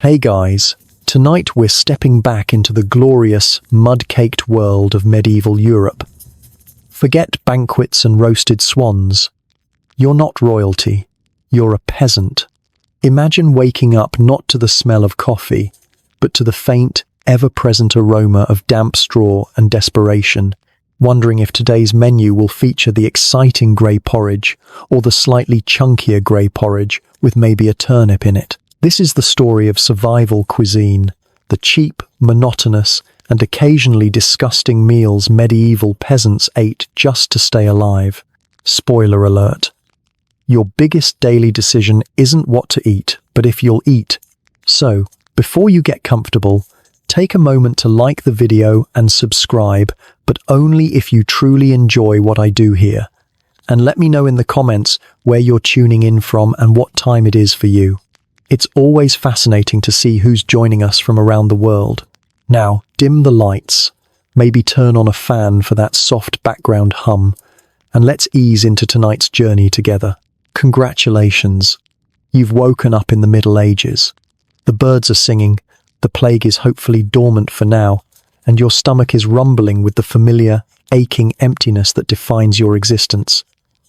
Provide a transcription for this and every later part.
Hey guys, tonight we're stepping back into the glorious, mud-caked world of medieval Europe. Forget banquets and roasted swans. You're not royalty, you're a peasant. Imagine waking up not to the smell of coffee, but to the faint, ever-present aroma of damp straw and desperation, wondering if today's menu will feature the exciting grey porridge or the slightly chunkier grey porridge with maybe a turnip in it. This is the story of survival cuisine, the cheap, monotonous, and occasionally disgusting meals medieval peasants ate just to stay alive. Spoiler alert. Your biggest daily decision isn't what to eat, but if you'll eat. So, before you get comfortable, take a moment to like the video and subscribe, but only if you truly enjoy what I do here. And let me know in the comments where you're tuning in from and what time it is for you. It's always fascinating to see who's joining us from around the world. Now, dim the lights, maybe turn on a fan for that soft background hum, and let's ease into tonight's journey together. Congratulations! You've woken up in the Middle Ages. The birds are singing, the plague is hopefully dormant for now, and your stomach is rumbling with the familiar, aching emptiness that defines your existence.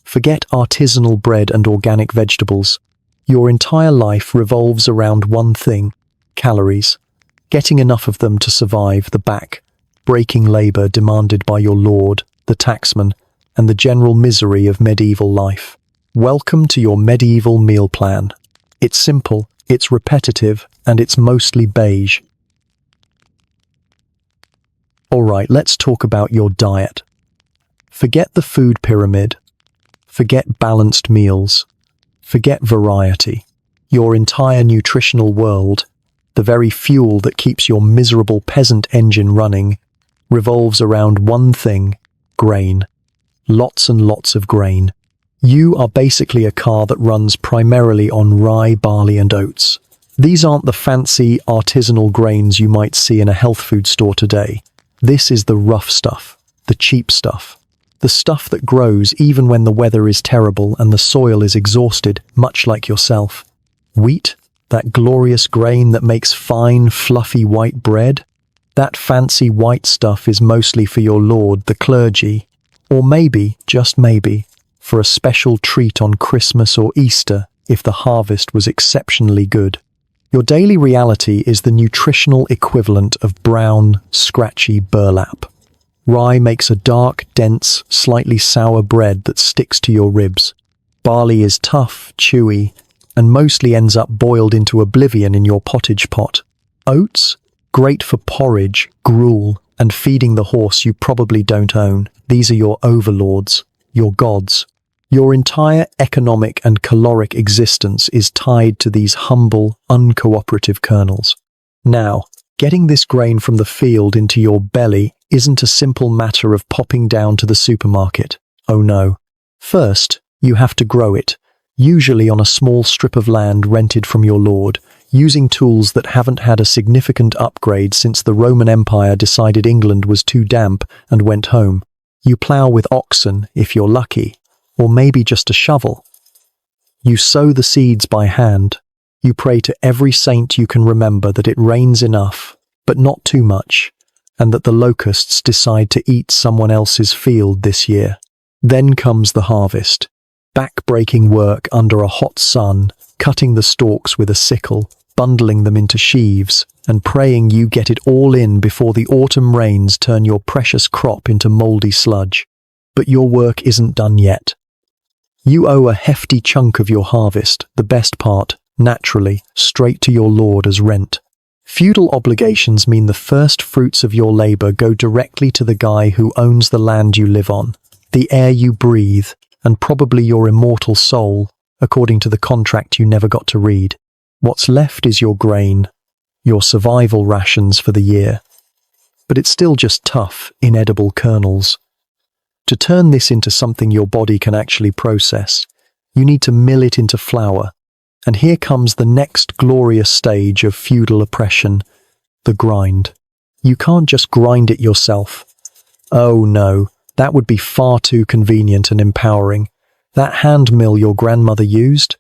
Forget artisanal bread and organic vegetables. Your entire life revolves around one thing: calories. Getting enough of them to survive the back-breaking labor demanded by your lord, the taxman, and the general misery of medieval life. Welcome to your medieval meal plan. It's simple, it's repetitive, and it's mostly beige. Alright, let's talk about your diet. Forget the food pyramid. Forget balanced meals. Forget variety. Your entire nutritional world, the very fuel that keeps your miserable peasant engine running, revolves around one thing: grain. Lots and lots of grain. You are basically a car that runs primarily on rye, barley, and oats. These aren't the fancy, artisanal grains you might see in a health food store today. This is the rough stuff, the cheap stuff. The stuff that grows even when the weather is terrible and the soil is exhausted, much like yourself. Wheat, that glorious grain that makes fine, fluffy white bread. That fancy white stuff is mostly for your lord, the clergy, or maybe, just maybe, for a special treat on Christmas or Easter if the harvest was exceptionally good. Your daily reality is the nutritional equivalent of brown, scratchy burlap. Rye makes a dark, dense, slightly sour bread that sticks to your ribs. Barley is tough, chewy, and mostly ends up boiled into oblivion in your pottage pot. Oats? Great for porridge, gruel, and feeding the horse you probably don't own. These are your overlords, your gods. Your entire economic and caloric existence is tied to these humble, uncooperative kernels. Now, getting this grain from the field into your belly isn't a simple matter of popping down to the supermarket. Oh no. First, you have to grow it, usually on a small strip of land rented from your lord, using tools that haven't had a significant upgrade since the Roman Empire decided England was too damp and went home. You plough with oxen, if you're lucky, or maybe just a shovel. You sow the seeds by hand. You pray to every saint you can remember that it rains enough, but not too much, and that the locusts decide to eat someone else's field this year. Then comes the harvest. Back-breaking work under a hot sun, cutting the stalks with a sickle, bundling them into sheaves, and praying you get it all in before the autumn rains turn your precious crop into mouldy sludge. But your work isn't done yet. You owe a hefty chunk of your harvest, the best part, naturally, straight to your lord as rent. Feudal obligations mean the first fruits of your labor go directly to the guy who owns the land you live on, the air you breathe, and probably your immortal soul, according to the contract you never got to read. What's left is your grain, your survival rations for the year. But it's still just tough, inedible kernels. To turn this into something your body can actually process, you need to mill it into flour. And here comes the next glorious stage of feudal oppression, the grind. You can't just grind it yourself. Oh no, that would be far too convenient and empowering. That hand mill your grandmother used?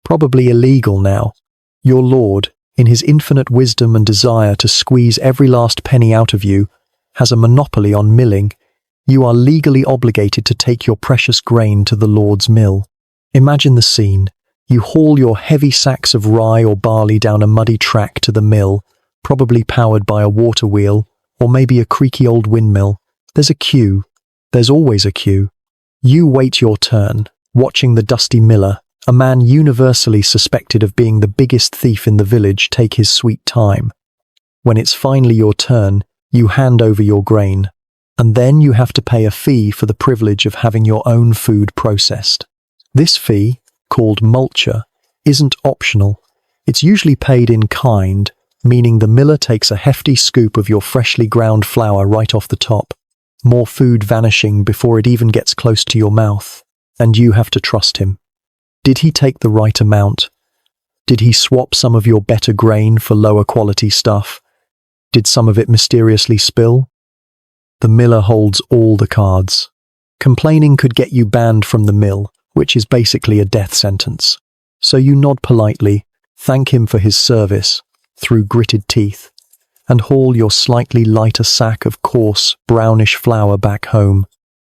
Probably illegal now. Your lord, in his infinite wisdom and desire to squeeze every last penny out of you, has a monopoly on milling. You are legally obligated to take your precious grain to the Lord's mill. Imagine the scene. You haul your heavy sacks of rye or barley down a muddy track to the mill, probably powered by a water wheel, or maybe a creaky old windmill. There's a queue. There's always a queue. You wait your turn, watching the dusty miller, a man universally suspected of being the biggest thief in the village, take his sweet time. When it's finally your turn, you hand over your grain, and then you have to pay a fee for the privilege of having your own food processed. This fee, called multure, isn't optional. It's usually paid in kind, meaning the miller takes a hefty scoop of your freshly ground flour right off the top, more food vanishing before it even gets close to your mouth, and you have to trust him. Did he take the right amount? Did he swap some of your better grain for lower quality stuff? Did some of it mysteriously spill? The miller holds all the cards. Complaining could get you banned from the mill, which is basically a death sentence. So you nod politely, thank him for his service, through gritted teeth, and haul your slightly lighter sack of coarse, brownish flour back home.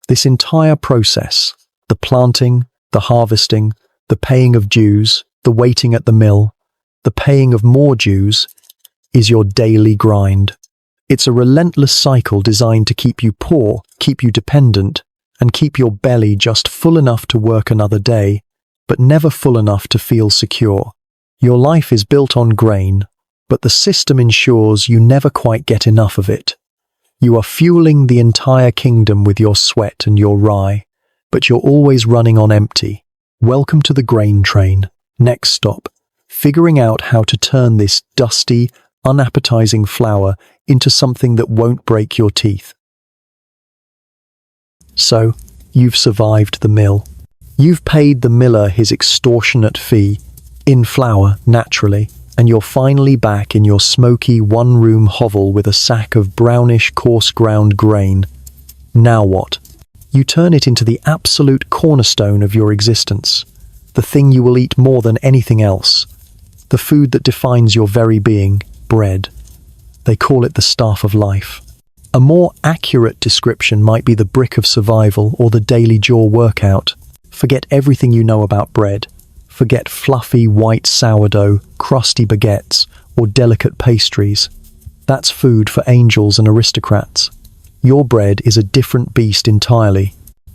This entire process, the planting, the harvesting, the paying of dues, the waiting at the mill, the paying of more dues, is your daily grind. It's a relentless cycle designed to keep you poor, keep you dependent, and keep your belly just full enough to work another day, but never full enough to feel secure. Your life is built on grain, but the system ensures you never quite get enough of it. You are fueling the entire kingdom with your sweat and your rye, but you're always running on empty. Welcome to the grain train. Next stop, figuring out how to turn this dusty, unappetizing flour into something that won't break your teeth. So, you've survived the mill. You've paid the miller his extortionate fee, in flour, naturally, and you're finally back in your smoky one-room hovel with a sack of brownish, coarse-ground grain. Now what? You turn it into the absolute cornerstone of your existence, the thing you will eat more than anything else, the food that defines your very being, bread. They call it the staff of life. A more accurate description might be the brick of survival or the daily jaw workout. Forget everything you know about bread. Forget fluffy white sourdough, crusty baguettes, or delicate pastries. That's food for angels and aristocrats. Your bread is a different beast entirely.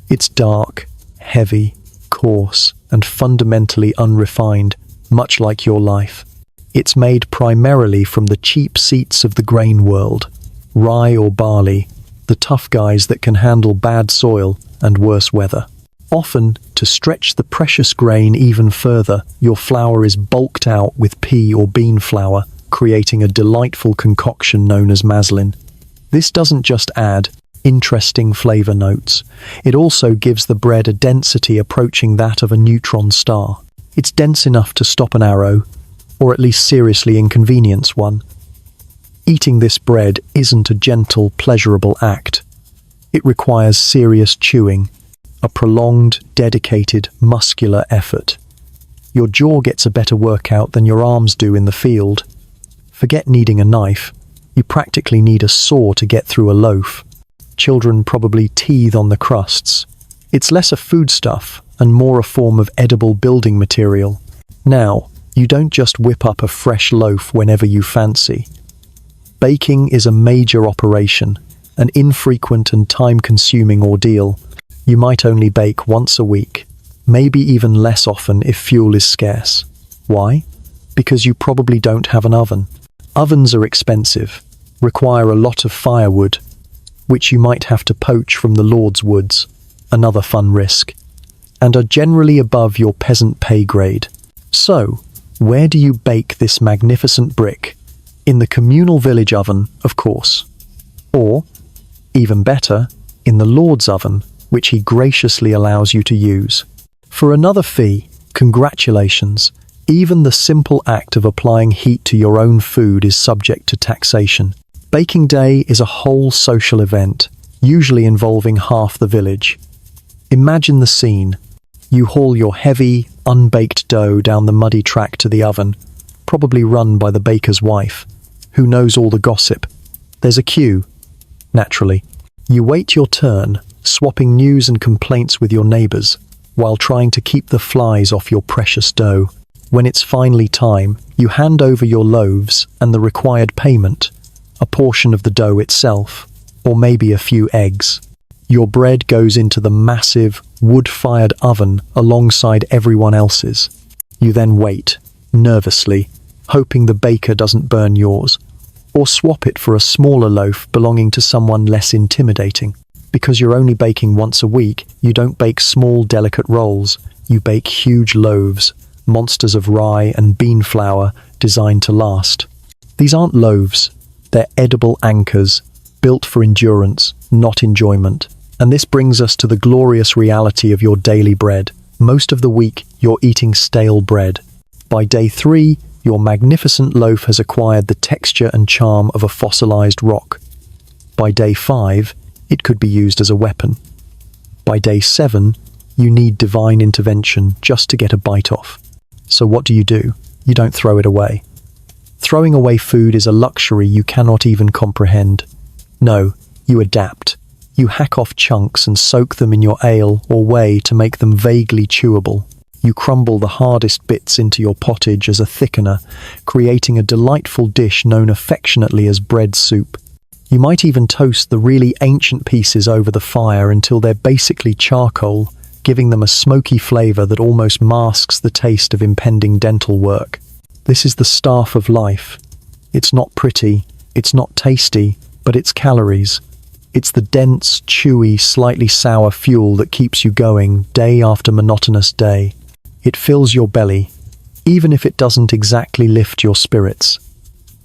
It's dark, heavy, coarse, and fundamentally unrefined, much like your life. It's made primarily from the cheap seats of the grain world, rye or barley, the tough guys that can handle bad soil and worse weather. Often, to stretch the precious grain even further, your flour is bulked out with pea or bean flour, creating a delightful concoction known as maslin. This doesn't just add interesting flavor notes, it also gives the bread a density approaching that of a neutron star. It's dense enough to stop an arrow, or at least seriously inconvenience one. Eating this bread isn't a gentle, pleasurable act. It requires serious chewing, a prolonged, dedicated, muscular effort. Your jaw gets a better workout than your arms do in the field. Forget needing a knife. You practically need a saw to get through a loaf. Children probably teethe on the crusts. It's less a foodstuff and more a form of edible building material. Now, you don't just whip up a fresh loaf whenever you fancy. Baking is a major operation, an infrequent and time-consuming ordeal. You might only bake once a week, maybe even less often if fuel is scarce. Why? Because you probably don't have an oven. Ovens are expensive, require a lot of firewood, which you might have to poach from the Lord's woods, another fun risk, and are generally above your peasant pay grade. So, where do you bake this magnificent brick? In the communal village oven, of course. Or, even better, in the Lord's oven, which he graciously allows you to use. For another fee, congratulations, even the simple act of applying heat to your own food is subject to taxation. Baking day is a whole social event, usually involving half the village. Imagine the scene. You haul your heavy, unbaked dough down the muddy track to the oven, probably run by the baker's wife, who knows all the gossip. There's a queue, naturally. You wait your turn, swapping news and complaints with your neighbors, while trying to keep the flies off your precious dough. When it's finally time, you hand over your loaves and the required payment, a portion of the dough itself, or maybe a few eggs. Your bread goes into the massive, wood-fired oven alongside everyone else's. You then wait, nervously, hoping the baker doesn't burn yours, or swap it for a smaller loaf belonging to someone less intimidating. Because you're only baking once a week, you don't bake small, delicate rolls. You bake huge loaves, monsters of rye and bean flour designed to last. These aren't loaves, they're edible anchors, built for endurance, not enjoyment. And this brings us to the glorious reality of your daily bread. Most of the week, you're eating stale bread. By day 3, your magnificent loaf has acquired the texture and charm of a fossilized rock. By day 5, it could be used as a weapon. By day 7, you need divine intervention just to get a bite off. So what do? You don't throw it away. Throwing away food is a luxury you cannot even comprehend. No, you adapt. You hack off chunks and soak them in your ale or whey to make them vaguely chewable. You crumble the hardest bits into your pottage as a thickener, creating a delightful dish known affectionately as bread soup. You might even toast the really ancient pieces over the fire until they're basically charcoal, giving them a smoky flavor that almost masks the taste of impending dental work. This is the staff of life. It's not pretty, it's not tasty, but it's calories. It's the dense, chewy, slightly sour fuel that keeps you going day after monotonous day. It fills your belly, even if it doesn't exactly lift your spirits.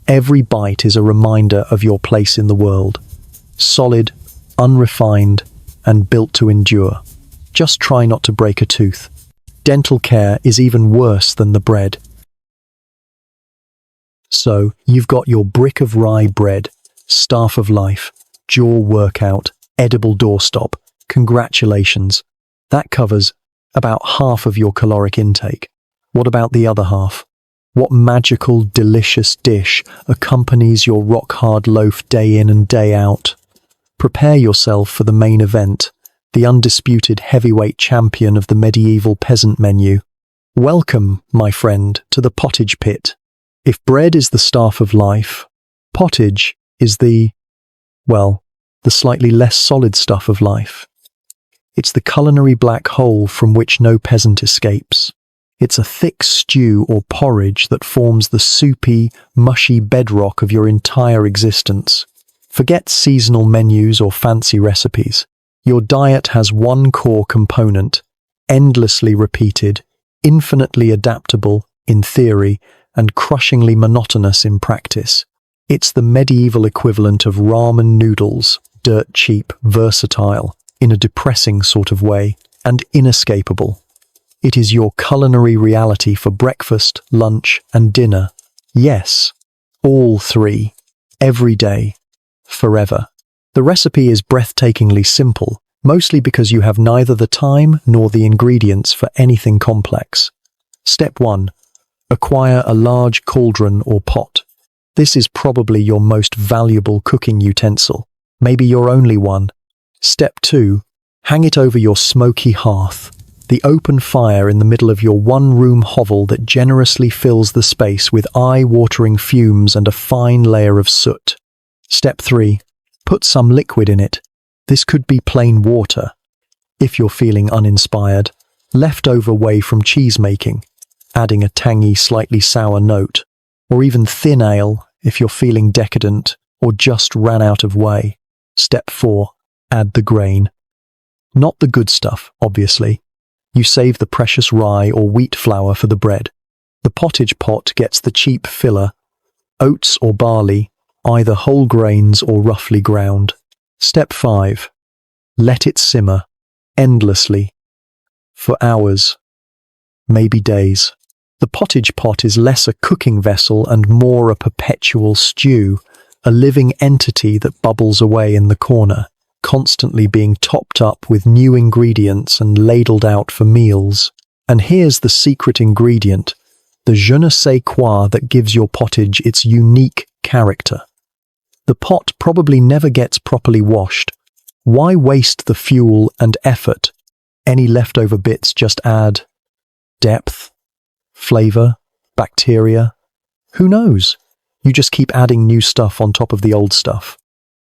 Every bite is a reminder of your place in the world. Solid, unrefined, and built to endure. Just try not to break a tooth. Dental care is even worse than the bread. So, you've got your brick of rye bread, staff of life, jaw workout, edible doorstop. Congratulations. That covers about half of your caloric intake. What about the other half? What magical, delicious dish accompanies your rock-hard loaf day in and day out? Prepare yourself for the main event, the undisputed heavyweight champion of the medieval peasant menu. Welcome, my friend, to the pottage pit. If bread is the staff of life, pottage is the slightly less solid stuff of life. It's the culinary black hole from which no peasant escapes. It's a thick stew or porridge that forms the soupy, mushy bedrock of your entire existence. Forget seasonal menus or fancy recipes. Your diet has one core component, endlessly repeated, infinitely adaptable in theory, and crushingly monotonous in practice. It's the medieval equivalent of ramen noodles, dirt cheap, versatile, in a depressing sort of way, and inescapable. It is your culinary reality for breakfast, lunch, and dinner. Yes, all three, every day, forever. The recipe is breathtakingly simple, mostly because you have neither the time nor the ingredients for anything complex. Step 1. Acquire a large cauldron or pot. This is probably your most valuable cooking utensil, maybe your only one. Step 2. Hang it over your smoky hearth, the open fire in the middle of your one-room hovel that generously fills the space with eye-watering fumes and a fine layer of soot. Step 3. Put some liquid in it. This could be plain water, if you're feeling uninspired, leftover whey from cheese making, adding a tangy, slightly sour note, or even thin ale if you're feeling decadent or just ran out of whey. Step 4. Add the grain. Not the good stuff, obviously. You save the precious rye or wheat flour for the bread. The pottage pot gets the cheap filler, oats or barley, either whole grains or roughly ground. Step 5. Let it simmer, endlessly, for hours, maybe days. The pottage pot is less a cooking vessel and more a perpetual stew, a living entity that bubbles away in the corner, constantly being topped up with new ingredients and ladled out for meals. And here's the secret ingredient, the je ne sais quoi that gives your pottage its unique character. The pot probably never gets properly washed. Why waste the fuel and effort? Any leftover bits just add depth, flavor, bacteria. Who knows? You just keep adding new stuff on top of the old stuff.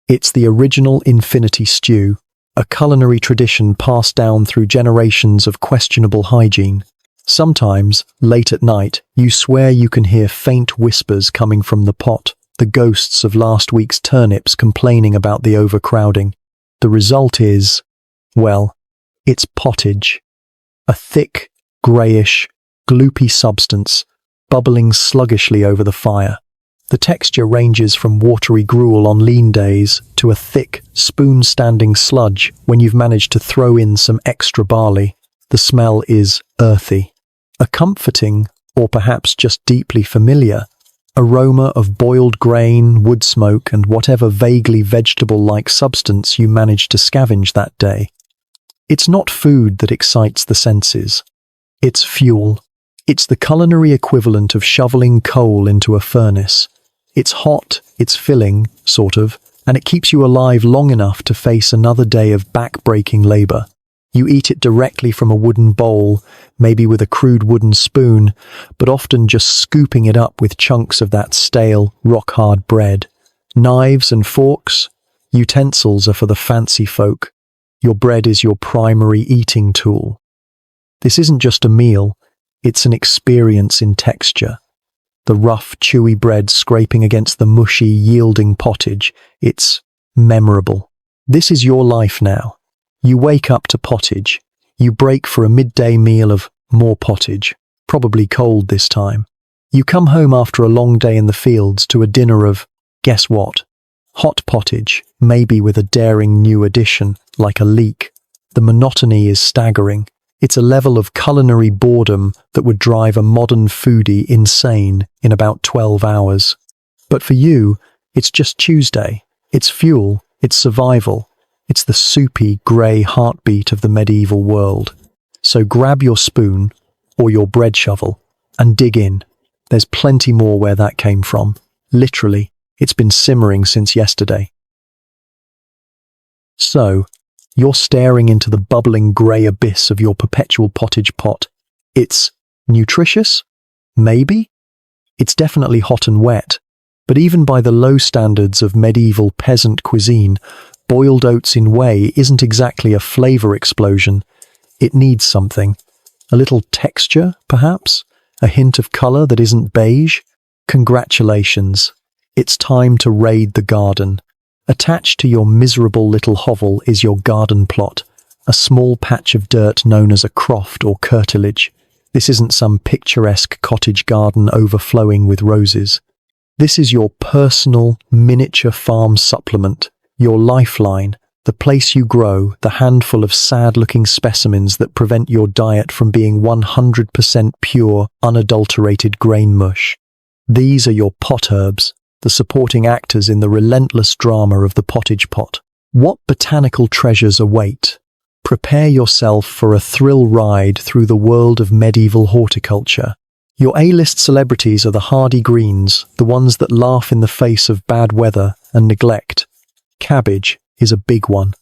It's the original infinity stew, a culinary tradition passed down through generations of questionable hygiene. Sometimes, late at night, you swear you can hear faint whispers coming from the pot, the ghosts of last week's turnips complaining about the overcrowding. The result is, well, it's pottage. A thick, greyish, gloopy substance, bubbling sluggishly over the fire. The texture ranges from watery gruel on lean days to a thick, spoon-standing sludge when you've managed to throw in some extra barley. The smell is earthy. A comforting, or perhaps just deeply familiar, aroma of boiled grain, wood smoke, and whatever vaguely vegetable-like substance you managed to scavenge that day. It's not food that excites the senses. It's fuel. It's the culinary equivalent of shoveling coal into a furnace. It's hot, it's filling, sort of, and it keeps you alive long enough to face another day of back-breaking labor. You eat it directly from a wooden bowl, maybe with a crude wooden spoon, but often just scooping it up with chunks of that stale, rock-hard bread. Knives and forks? Utensils are for the fancy folk. Your bread is your primary eating tool. This isn't just a meal, it's an experience in texture. The rough, chewy bread scraping against the mushy, yielding pottage, it's memorable. This is your life now. You wake up to pottage. You break for a midday meal of more pottage, probably cold this time. You come home after a long day in the fields to a dinner of, guess what? Hot pottage, maybe with a daring new addition, like a leek. The monotony is staggering. It's a level of culinary boredom that would drive a modern foodie insane in about 12 hours. But for you, it's just Tuesday. It's fuel. It's survival. It's the soupy, grey heartbeat of the medieval world. So grab your spoon, or your bread shovel, and dig in. There's plenty more where that came from. Literally, it's been simmering since yesterday. So, you're staring into the bubbling grey abyss of your perpetual pottage pot. It's nutritious? Maybe? It's definitely hot and wet. But even by the low standards of medieval peasant cuisine, boiled oats in whey isn't exactly a flavour explosion. It needs something. A little texture, perhaps? A hint of colour that isn't beige? Congratulations. It's time to raid the garden. Attached to your miserable little hovel is your garden plot, a small patch of dirt known as a croft or curtilage. This isn't some picturesque cottage garden overflowing with roses. This is your personal, miniature farm supplement, your lifeline, the place you grow, the handful of sad-looking specimens that prevent your diet from being 100% pure, unadulterated grain mush. These are your pot herbs, the supporting actors in the relentless drama of the pottage pot. What botanical treasures await? Prepare yourself for a thrill ride through the world of medieval horticulture. Your A-list celebrities are the hardy greens, the ones that laugh in the face of bad weather and neglect. Cabbage is a big one.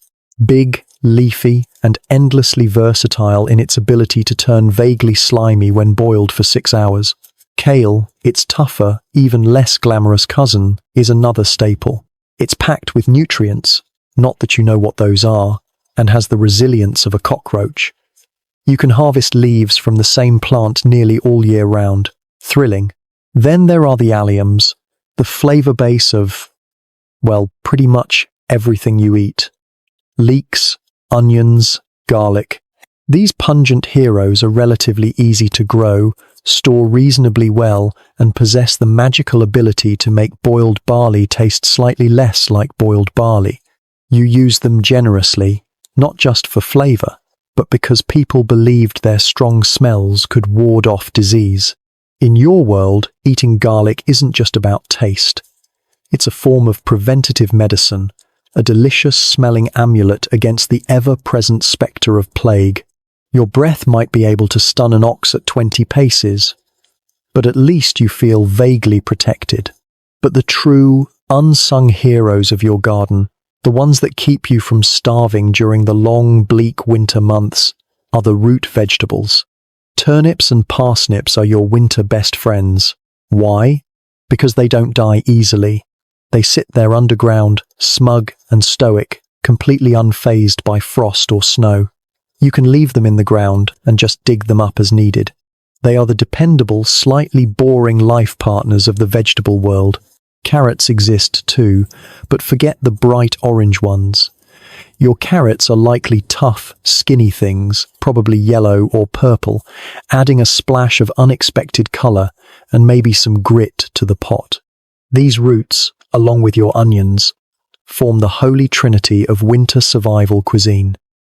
Big, leafy, and endlessly versatile in its ability to turn vaguely slimy when boiled for 6 hours. Kale, its tougher, even less glamorous cousin, is another staple. It's packed with nutrients, not that you know what those are, and has the resilience of a cockroach. You can harvest leaves from the same plant nearly all year round. Thrilling. Then there are the alliums, the flavour base of, well, pretty much everything you eat. Leeks, onions, garlic. These pungent heroes are relatively easy to grow, store reasonably well, and possess the magical ability to make boiled barley taste slightly less like boiled barley. You use them generously, not just for flavour, but because people believed their strong smells could ward off disease. In your world, eating garlic isn't just about taste. It's a form of preventative medicine, a delicious-smelling amulet against the ever-present spectre of plague. Your breath might be able to stun an ox at 20 paces, but at least you feel vaguely protected. But the true, unsung heroes of your garden, the ones that keep you from starving during the long, bleak winter months, are the root vegetables. Turnips and parsnips are your winter best friends. Why? Because they don't die easily. They sit there underground, smug and stoic, completely unfazed by frost or snow. You can leave them in the ground and just dig them up as needed. They are the dependable, slightly boring life partners of the vegetable world. Carrots exist too, but forget the bright orange ones. Your carrots are likely tough, skinny things, probably yellow or purple, adding a splash of unexpected colour and maybe some grit to the pot. These roots, along with your onions, form the holy trinity of winter survival cuisine.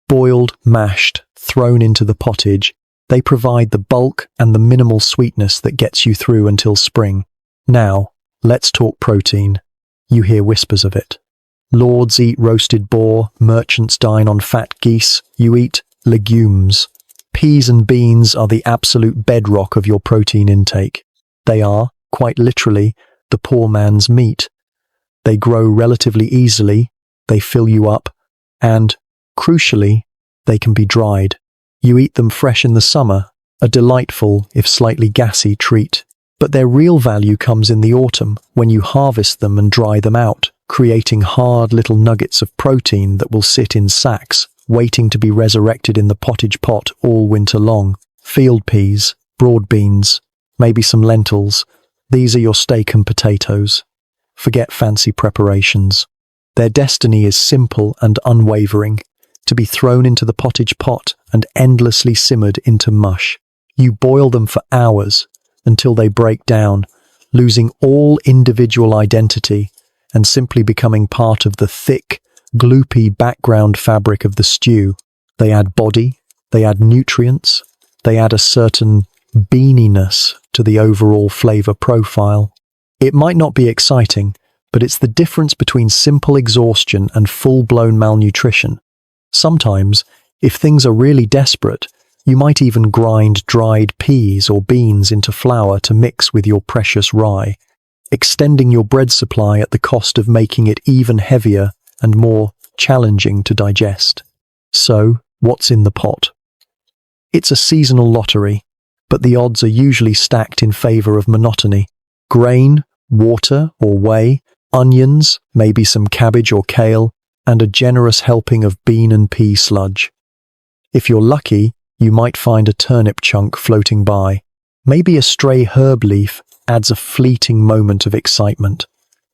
Boiled, mashed, thrown into the pottage, they provide the bulk and the minimal sweetness that gets you through until spring. Now, let's talk protein. You hear whispers of it. Lords eat roasted boar, merchants dine on fat geese, you eat legumes. Peas and beans are the absolute bedrock of your protein intake. They are, quite literally, the poor man's meat. They grow relatively easily, they fill you up, and, crucially, they can be dried. You eat them fresh in the summer, a delightful, if slightly gassy, treat. But their real value comes in the autumn, when you harvest them and dry them out, creating hard little nuggets of protein that will sit in sacks, waiting to be resurrected in the pottage pot all winter long. Field peas, broad beans, maybe some lentils, these are your steak and potatoes. Forget fancy preparations. Their destiny is simple and unwavering, to be thrown into the pottage pot and endlessly simmered into mush. You boil them for hours until they break down, losing all individual identity and simply becoming part of the thick, gloopy background fabric of the stew. They add body, they add nutrients, they add a certain beaniness to the overall flavor profile. It might not be exciting, but it's the difference between simple exhaustion and full-blown malnutrition. Sometimes, if things are really desperate, you might even grind dried peas or beans into flour to mix with your precious rye, extending your bread supply at the cost of making it even heavier and more challenging to digest. So, what's in the pot? It's a seasonal lottery, but the odds are usually stacked in favor of monotony. Grain, water or whey, onions, maybe some cabbage or kale, and a generous helping of bean and pea sludge. If you're lucky, you might find a turnip chunk floating by. Maybe a stray herb leaf adds a fleeting moment of excitement.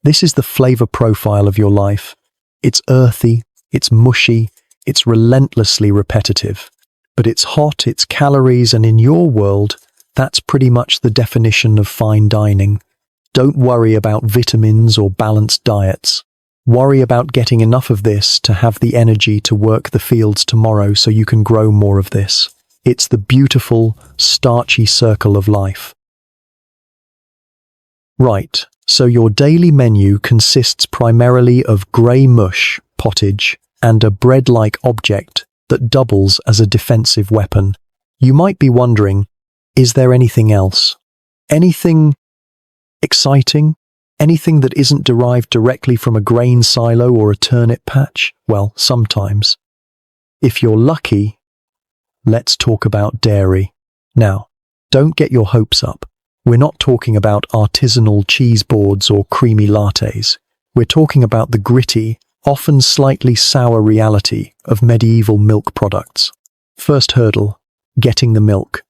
This is the flavor profile of your life. It's earthy, it's mushy, it's relentlessly repetitive. But it's hot, it's calories, and in your world, that's pretty much the definition of fine dining. Don't worry about vitamins or balanced diets. Worry about getting enough of this to have the energy to work the fields tomorrow so you can grow more of this. It's the beautiful, starchy circle of life. Right, so your daily menu consists primarily of grey mush, pottage, and a bread-like object that doubles as a defensive weapon. You might be wondering, is there anything else? Anything exciting? Anything that isn't derived directly from a grain silo or a turnip patch? Well, sometimes. If you're lucky, let's talk about dairy. Now, don't get your hopes up. We're not talking about artisanal cheese boards or creamy lattes. We're talking about the gritty, often slightly sour reality of medieval milk products. First hurdle, getting the milk.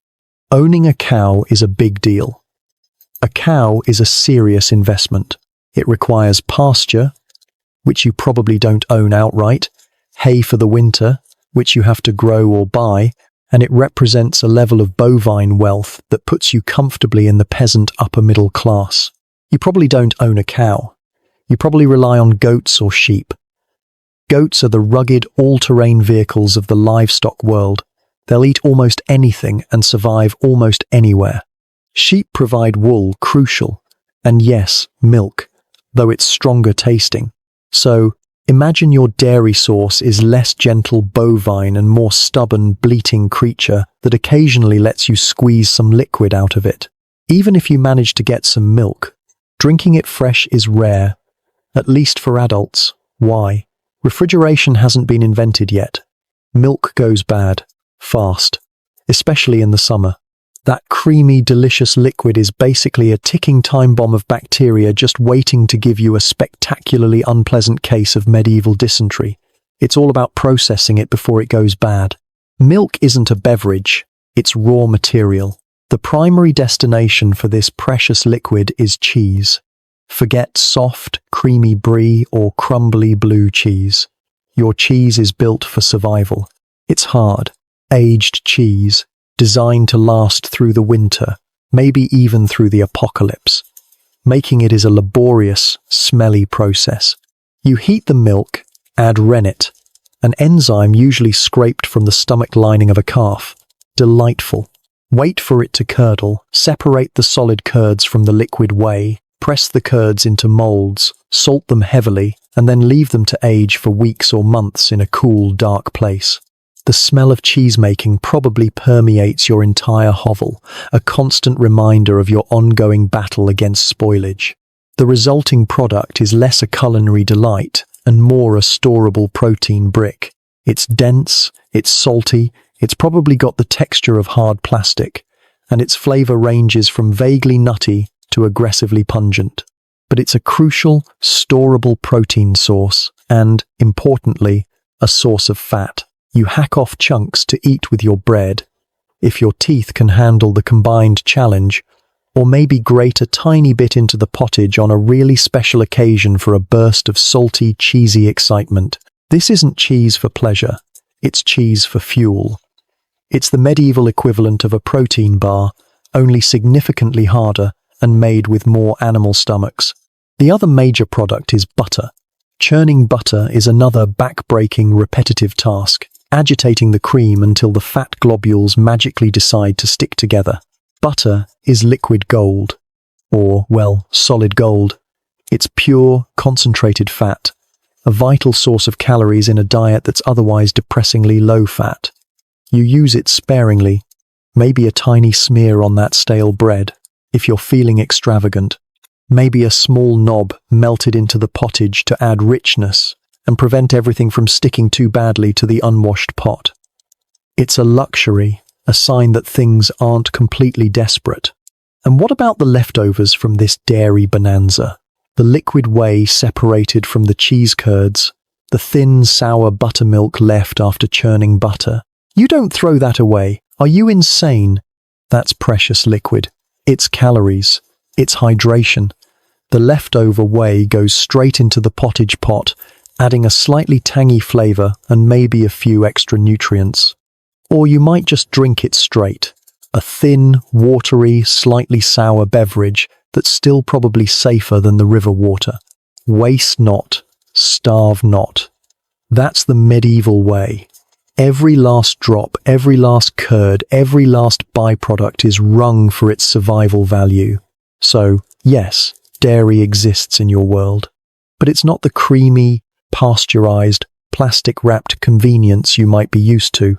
Owning a cow is a big deal. A cow is a serious investment. It requires pasture, which you probably don't own outright, hay for the winter, which you have to grow or buy, and it represents a level of bovine wealth that puts you comfortably in the peasant upper middle class. You probably don't own a cow. You probably rely on goats or sheep. Goats are the rugged, all-terrain vehicles of the livestock world. They'll eat almost anything and survive almost anywhere. Sheep provide wool, crucial, and yes, milk, though it's stronger tasting. So, imagine your dairy source is less gentle bovine and more stubborn, bleating creature that occasionally lets you squeeze some liquid out of it. Even if you manage to get some milk, drinking it fresh is rare, at least for adults. Why? Refrigeration hasn't been invented yet. Milk goes bad, fast, especially in the summer. That creamy, delicious liquid is basically a ticking time bomb of bacteria just waiting to give you a spectacularly unpleasant case of medieval dysentery. It's all about processing it before it goes bad. Milk isn't a beverage, it's raw material. The primary destination for this precious liquid is cheese. Forget soft, creamy brie or crumbly blue cheese. Your cheese is built for survival. It's hard, aged cheese, designed to last through the winter, maybe even through the apocalypse. Making it is a laborious, smelly process. You heat the milk, add rennet, an enzyme usually scraped from the stomach lining of a calf. Delightful. Wait for it to curdle, separate the solid curds from the liquid whey, press the curds into molds, salt them heavily, and then leave them to age for weeks or months in a cool, dark place. The smell of cheese-making probably permeates your entire hovel, a constant reminder of your ongoing battle against spoilage. The resulting product is less a culinary delight and more a storable protein brick. It's dense, it's salty, it's probably got the texture of hard plastic, and its flavor ranges from vaguely nutty to aggressively pungent. But it's a crucial, storable protein source and, importantly, a source of fat. You hack off chunks to eat with your bread, if your teeth can handle the combined challenge, or maybe grate a tiny bit into the pottage on a really special occasion for a burst of salty, cheesy excitement. This isn't cheese for pleasure, it's cheese for fuel. It's the medieval equivalent of a protein bar, only significantly harder and made with more animal stomachs. The other major product is butter. Churning butter is another back-breaking, repetitive task, agitating the cream until the fat globules magically decide to stick together. Butter is liquid gold, or, well, solid gold. It's pure, concentrated fat, a vital source of calories in a diet that's otherwise depressingly low fat. You use it sparingly, maybe a tiny smear on that stale bread, if you're feeling extravagant. Maybe a small knob melted into the pottage to add richness and prevent everything from sticking too badly to the unwashed pot. It's a luxury, a sign that things aren't completely desperate. And what about the leftovers from this dairy bonanza? The liquid whey separated from the cheese curds, the thin, sour buttermilk left after churning butter. You don't throw that away. Are you insane? That's precious liquid. It's calories. It's hydration. The leftover whey goes straight into the pottage pot, adding a slightly tangy flavor and maybe a few extra nutrients. Or you might just drink it straight. A thin, watery, slightly sour beverage that's still probably safer than the river water. Waste not, starve not. That's the medieval way. Every last drop, every last curd, every last byproduct is wrung for its survival value. So, yes, dairy exists in your world, but it's not the creamy, pasteurized, plastic-wrapped convenience you might be used to.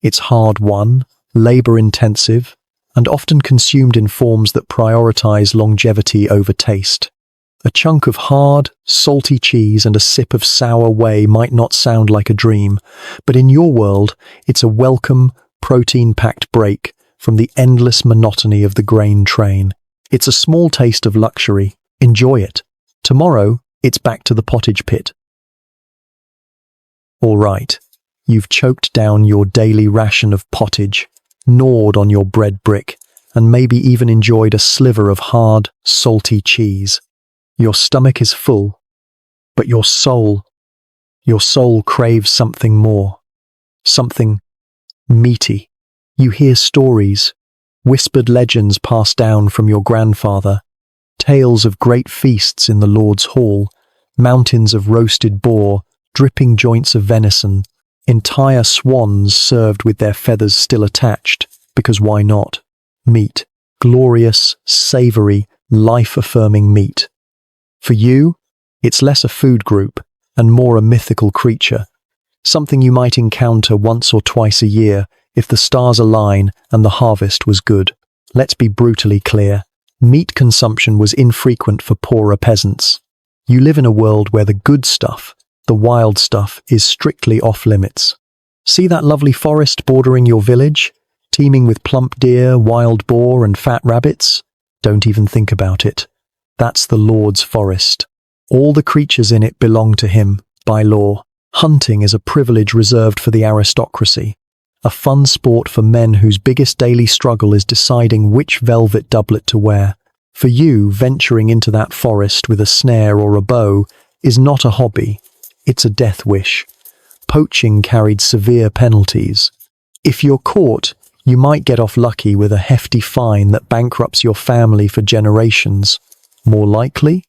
It's hard-won, labor-intensive, and often consumed in forms that prioritize longevity over taste. A chunk of hard, salty cheese and a sip of sour whey might not sound like a dream, but in your world, it's a welcome, protein-packed break from the endless monotony of the grain train. It's a small taste of luxury. Enjoy it. Tomorrow, it's back to the pottage pit. All right, you've choked down your daily ration of pottage, gnawed on your bread brick, and maybe even enjoyed a sliver of hard, salty cheese. Your stomach is full, but your soul craves something more, something meaty. You hear stories, whispered legends passed down from your grandfather, tales of great feasts in the Lord's hall, mountains of roasted boar, dripping joints of venison, entire swans served with their feathers still attached, because why not? Meat, glorious, savory, life-affirming meat. For you, it's less a food group and more a mythical creature, something you might encounter once or twice a year if the stars align and the harvest was good. Let's be brutally clear. meat consumption was infrequent for poorer peasants. You live in a world where the good stuff, the wild stuff, is strictly off-limits. See that lovely forest bordering your village, teeming with plump deer, wild boar, and fat rabbits? Don't even think about it. That's the Lord's forest. All the creatures in it belong to him, by law. Hunting is a privilege reserved for the aristocracy, a fun sport for men whose biggest daily struggle is deciding which velvet doublet to wear. For you, venturing into that forest with a snare or a bow is not a hobby, it's a death wish. Poaching carried severe penalties. If you're caught, you might get off lucky with a hefty fine that bankrupts your family for generations. More likely,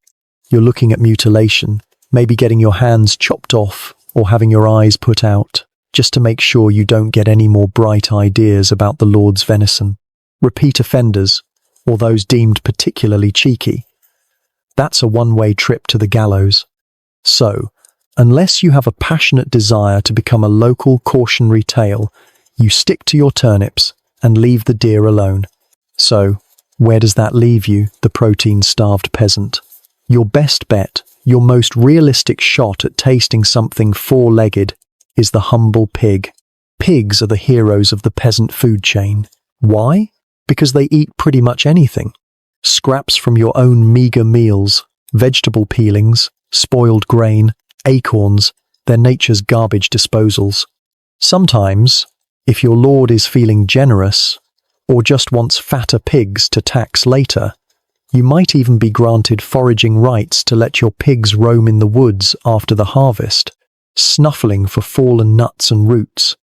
you're looking at mutilation, maybe getting your hands chopped off or having your eyes put out, just to make sure you don't get any more bright ideas about the Lord's venison. Repeat offenders, or those deemed particularly cheeky, that's a one-way trip to the gallows. So, unless you have a passionate desire to become a local cautionary tale, you stick to your turnips and leave the deer alone. So, where does that leave you, the protein-starved peasant? Your best bet, your most realistic shot at tasting something four-legged, is the humble pig. Pigs are the heroes of the peasant food chain. Why? Because they eat pretty much anything. Scraps from your own meager meals, vegetable peelings, spoiled grain, acorns, they're nature's garbage disposals. Sometimes, if your lord is feeling generous, or just wants fatter pigs to tax later, you might even be granted foraging rights to let your pigs roam in the woods after the harvest, snuffling for fallen nuts and roots.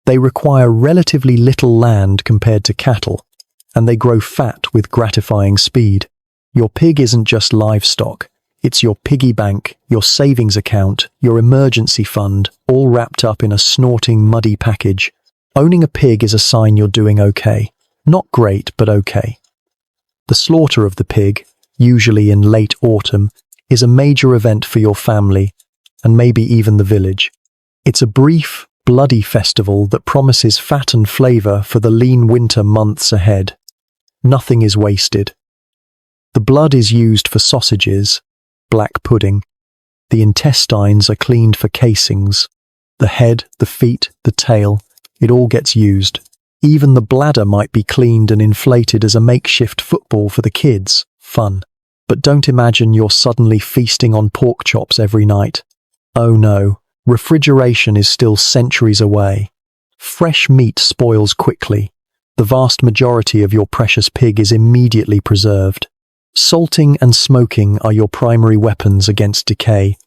They require relatively little land compared to cattle, and they grow fat with gratifying speed. Your pig isn't just livestock, it's your piggy bank, your savings account, your emergency fund, all wrapped up in a snorting, muddy package. Owning a pig is a sign you're doing okay. Not great, but okay. The slaughter of the pig, usually in late autumn, is a major event for your family, and maybe even the village. It's a brief, bloody festival that promises fat and flavour for the lean winter months ahead. Nothing is wasted. The blood is used for sausages, black pudding. The intestines are cleaned for casings. The head, the feet, the tail, it all gets used. Even the bladder might be cleaned and inflated as a makeshift football for the kids. Fun. But don't imagine you're suddenly feasting on pork chops every night. Oh no, refrigeration is still centuries away. Fresh meat spoils quickly. The vast majority of your precious pig is immediately preserved. Salting and smoking are your primary weapons against decay.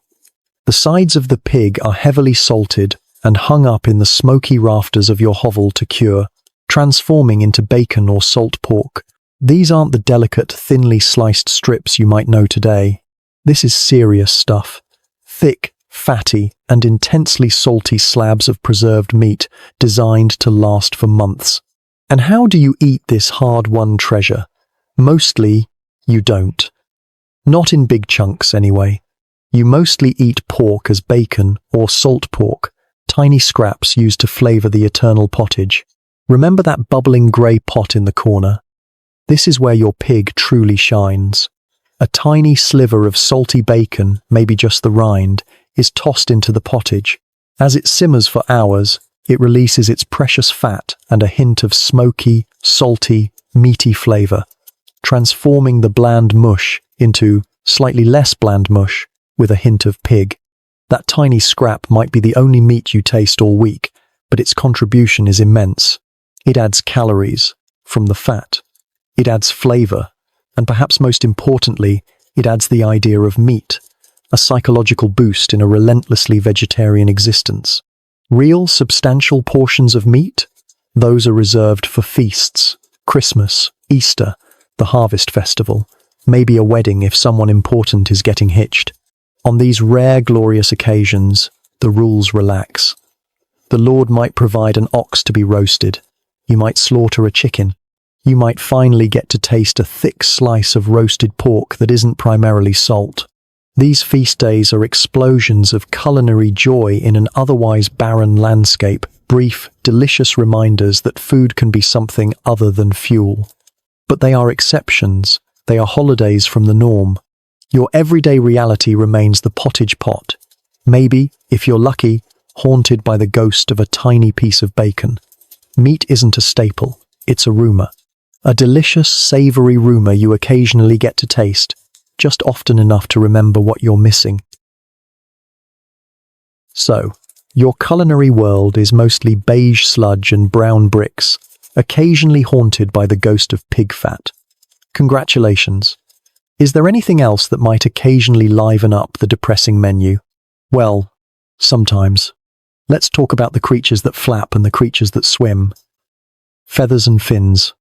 The sides of the pig are heavily salted and hung up in the smoky rafters of your hovel to cure, transforming into bacon or salt pork. These aren't the delicate, thinly sliced strips you might know today. This is serious stuff. Thick, fatty, and intensely salty slabs of preserved meat designed to last for months. And how do you eat this hard-won treasure? Mostly, you don't. Not in big chunks, anyway. You mostly eat pork as bacon or salt pork, tiny scraps used to flavour the eternal pottage. Remember that bubbling grey pot in the corner? This is where your pig truly shines. A tiny sliver of salty bacon, maybe just the rind, is tossed into the pottage. As it simmers for hours, it releases its precious fat and a hint of smoky, salty, meaty flavour, transforming the bland mush into slightly less bland mush with a hint of pig. That tiny scrap might be the only meat you taste all week, but its contribution is immense. It adds calories from the fat. It adds flavour, and perhaps most importantly, it adds the idea of meat, a psychological boost in a relentlessly vegetarian existence. Real, substantial portions of meat? Those are reserved for feasts, Christmas, Easter, the harvest festival, maybe a wedding if someone important is getting hitched. On these rare, glorious occasions, the rules relax. The Lord might provide an ox to be roasted. You might slaughter a chicken. You might finally get to taste a thick slice of roasted pork that isn't primarily salt. These feast days are explosions of culinary joy in an otherwise barren landscape, brief, delicious reminders that food can be something other than fuel. But they are exceptions, They are holidays from the norm. Your everyday reality remains the pottage pot. Maybe, if you're lucky, haunted by the ghost of a tiny piece of bacon. Meat isn't a staple, it's a rumor. A delicious, savory rumor you occasionally get to taste, just often enough to remember what you're missing. So, your culinary world is mostly beige sludge and brown bricks, occasionally haunted by the ghost of pig fat. Congratulations. Is there anything else that might occasionally liven up the depressing menu? Well, sometimes. Let's talk about the creatures that flap and the creatures that swim. Feathers and fins.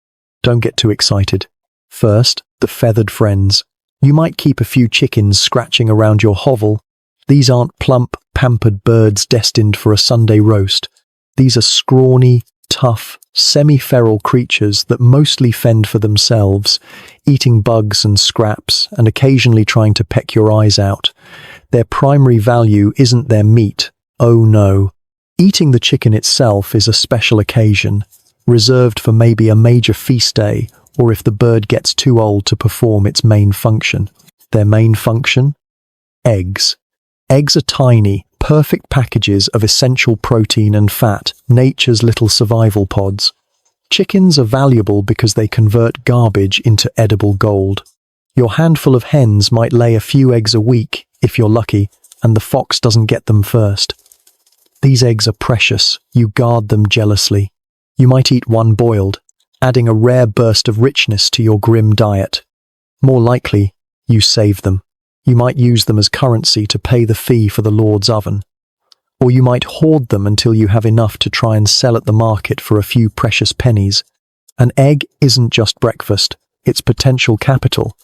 Don't get too excited. First, the feathered friends. You might keep a few chickens scratching around your hovel. These aren't plump, pampered birds destined for a Sunday roast. These are scrawny, tough, semi-feral creatures that mostly fend for themselves, eating bugs and scraps and occasionally trying to peck your eyes out. Their primary value isn't their meat. Oh no. Eating the chicken itself is a special occasion, reserved for maybe a major feast day or if the bird gets too old to perform its main function. Their main function? Eggs. Eggs are tiny, perfect packages of essential protein and fat, nature's little survival pods. Chickens are valuable because they convert garbage into edible gold. Your handful of hens might lay a few eggs a week, if you're lucky, and the fox doesn't get them first. These eggs are precious, you guard them jealously. You might eat one boiled, adding a rare burst of richness to your grim diet. More likely, you save them. You might use them as currency to pay the fee for the Lord's oven. Or you might hoard them until you have enough to try and sell at the market for a few precious pennies. An egg isn't just breakfast, it's potential capital.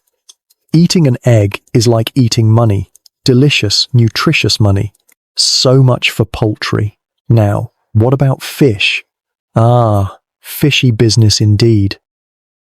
Eating an egg is like eating money. Delicious, nutritious money. So much for poultry. Now, what about fish? Ah, fishy business indeed.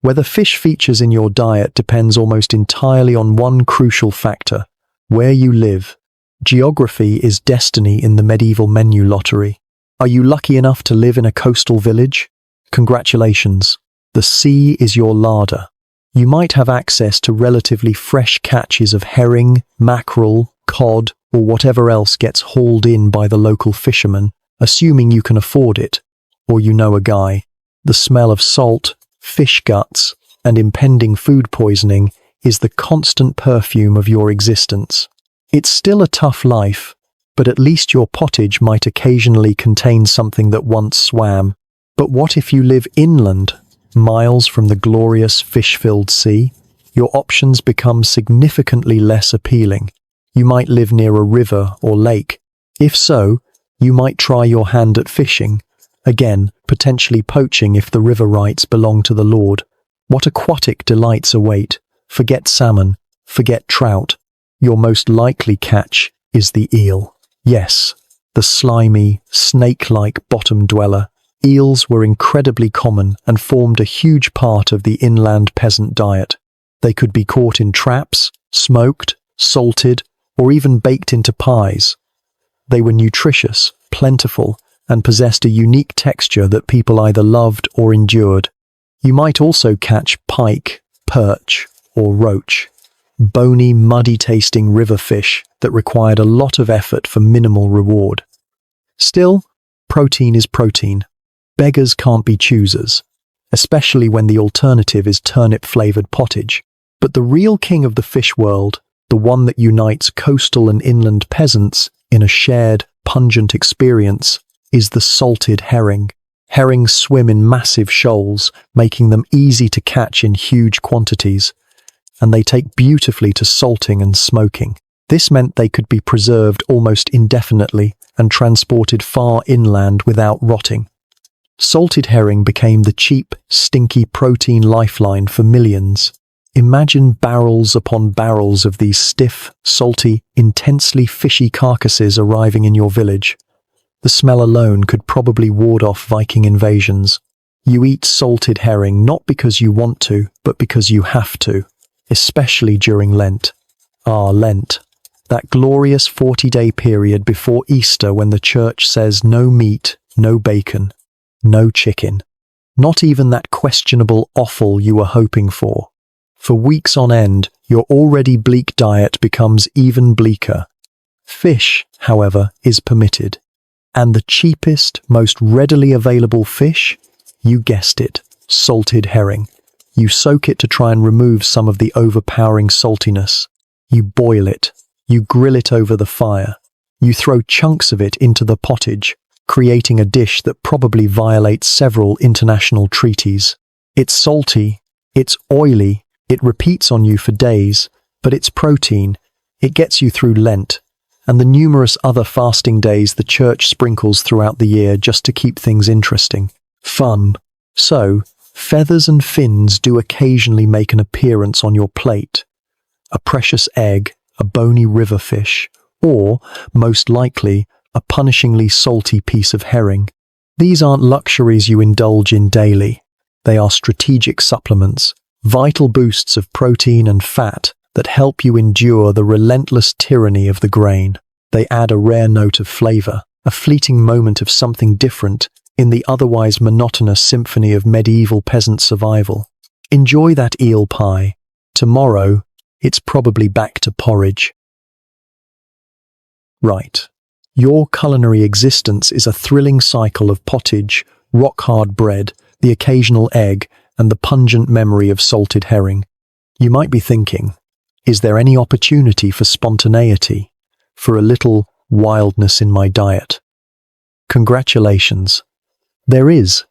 Whether fish features in your diet depends almost entirely on one crucial factor: where you live. Geography is destiny in the medieval menu lottery. Are you lucky enough to live in a coastal village? Congratulations. The sea is your larder. You might have access to relatively fresh catches of herring, mackerel, cod, or whatever else gets hauled in by the local fishermen, assuming you can afford it, or you know a guy. The smell of salt, fish guts, and impending food poisoning is the constant perfume of your existence. It's still a tough life, but at least your pottage might occasionally contain something that once swam. But what if you live inland, miles from the glorious fish-filled sea? Your options become significantly less appealing. You might live near a river or lake. If so, you might try your hand at fishing. Again, potentially poaching if the river rights belong to the Lord. What aquatic delights await? Forget salmon, forget trout. Your most likely catch is the eel. Yes, the slimy, snake-like bottom dweller. Eels were incredibly common and formed a huge part of the inland peasant diet. They could be caught in traps, smoked, salted, or even baked into pies. They were nutritious, plentiful, and possessed a unique texture that people either loved or endured. You might also catch pike, perch, or roach, bony, muddy-tasting river fish that required a lot of effort for minimal reward. Still, protein is protein. Beggars can't be choosers, especially when the alternative is turnip-flavored pottage. But the real king of the fish world, the one that unites coastal and inland peasants in a shared, pungent experience, is the salted herring. Herrings swim in massive shoals, making them easy to catch in huge quantities, and they take beautifully to salting and smoking. This meant they could be preserved almost indefinitely and transported far inland without rotting. Salted herring became the cheap, stinky protein lifeline for millions. Imagine barrels upon barrels of these stiff, salty, intensely fishy carcasses arriving in your village. The smell alone could probably ward off Viking invasions. You eat salted herring not because you want to, but because you have to, especially during Lent. Ah, Lent. That glorious 40-day period before Easter when the church says no meat, no bacon, no chicken. Not even that questionable offal you were hoping for. For weeks on end, your already bleak diet becomes even bleaker. Fish, however, is permitted. And the cheapest, most readily available fish? You guessed it, salted herring. You soak it to try and remove some of the overpowering saltiness. You boil it. You grill it over the fire. You throw chunks of it into the pottage, creating a dish that probably violates several international treaties. It's salty, it's oily, it repeats on you for days, but it's protein. It gets you through Lent, and the numerous other fasting days the church sprinkles throughout the year just to keep things interesting. Fun. So, feathers and fins do occasionally make an appearance on your plate. A precious egg, a bony river fish, or, most likely, a punishingly salty piece of herring. These aren't luxuries you indulge in daily. They are strategic supplements, vital boosts of protein and fat that help you endure the relentless tyranny of the grain. They add a rare note of flavor, a fleeting moment of something different in the otherwise monotonous symphony of medieval peasant survival. Enjoy that eel pie. Tomorrow, it's probably back to porridge. Right. Your culinary existence is a thrilling cycle of pottage, rock-hard bread, the occasional egg, and the pungent memory of salted herring. You might be thinking, is there any opportunity for spontaneity, for a little wildness in my diet? Congratulations. There is.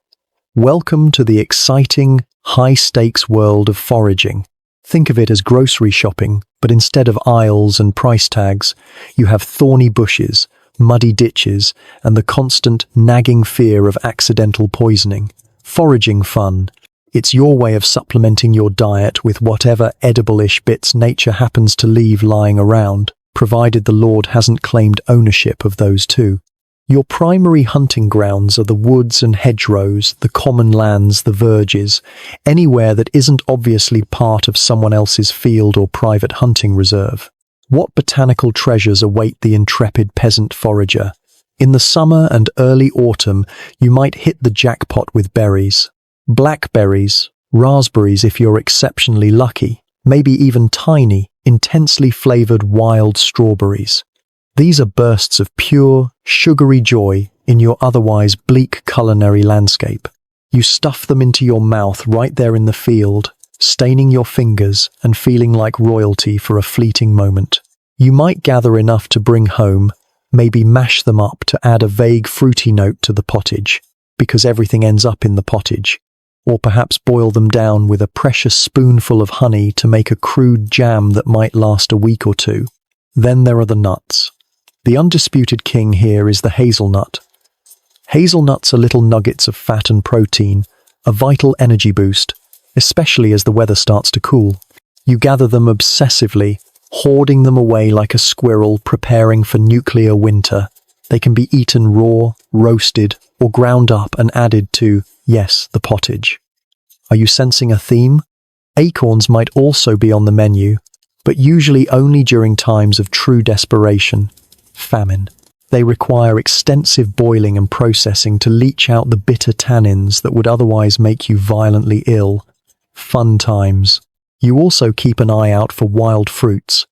Welcome to the exciting, high-stakes world of foraging. Think of it as grocery shopping, but instead of aisles and price tags, you have thorny bushes, muddy ditches, and the constant, nagging fear of accidental poisoning. Foraging fun. It's your way of supplementing your diet with whatever edible-ish bits nature happens to leave lying around, provided the Lord hasn't claimed ownership of those too. Your primary hunting grounds are the woods and hedgerows, the common lands, the verges, anywhere that isn't obviously part of someone else's field or private hunting reserve. What botanical treasures await the intrepid peasant forager? In the summer and early autumn, you might hit the jackpot with berries. Blackberries, raspberries if you're exceptionally lucky, maybe even tiny, intensely flavored wild strawberries. These are bursts of pure, sugary joy in your otherwise bleak culinary landscape. You stuff them into your mouth right there in the field, staining your fingers and feeling like royalty for a fleeting moment. You might gather enough to bring home, maybe mash them up to add a vague fruity note to the pottage, because everything ends up in the pottage. Or perhaps boil them down with a precious spoonful of honey to make a crude jam that might last a week or two. Then there are the nuts. The undisputed king here is the hazelnut. Hazelnuts are little nuggets of fat and protein, a vital energy boost, especially as the weather starts to cool. You gather them obsessively, hoarding them away like a squirrel preparing for nuclear winter. They can be eaten raw, roasted, or ground up and added to, yes, the pottage. Are you sensing a theme? Acorns might also be on the menu, but usually only during times of true desperation. Famine. They require extensive boiling and processing to leach out the bitter tannins that would otherwise make you violently ill. Fun times. You also keep an eye out for wild fruits.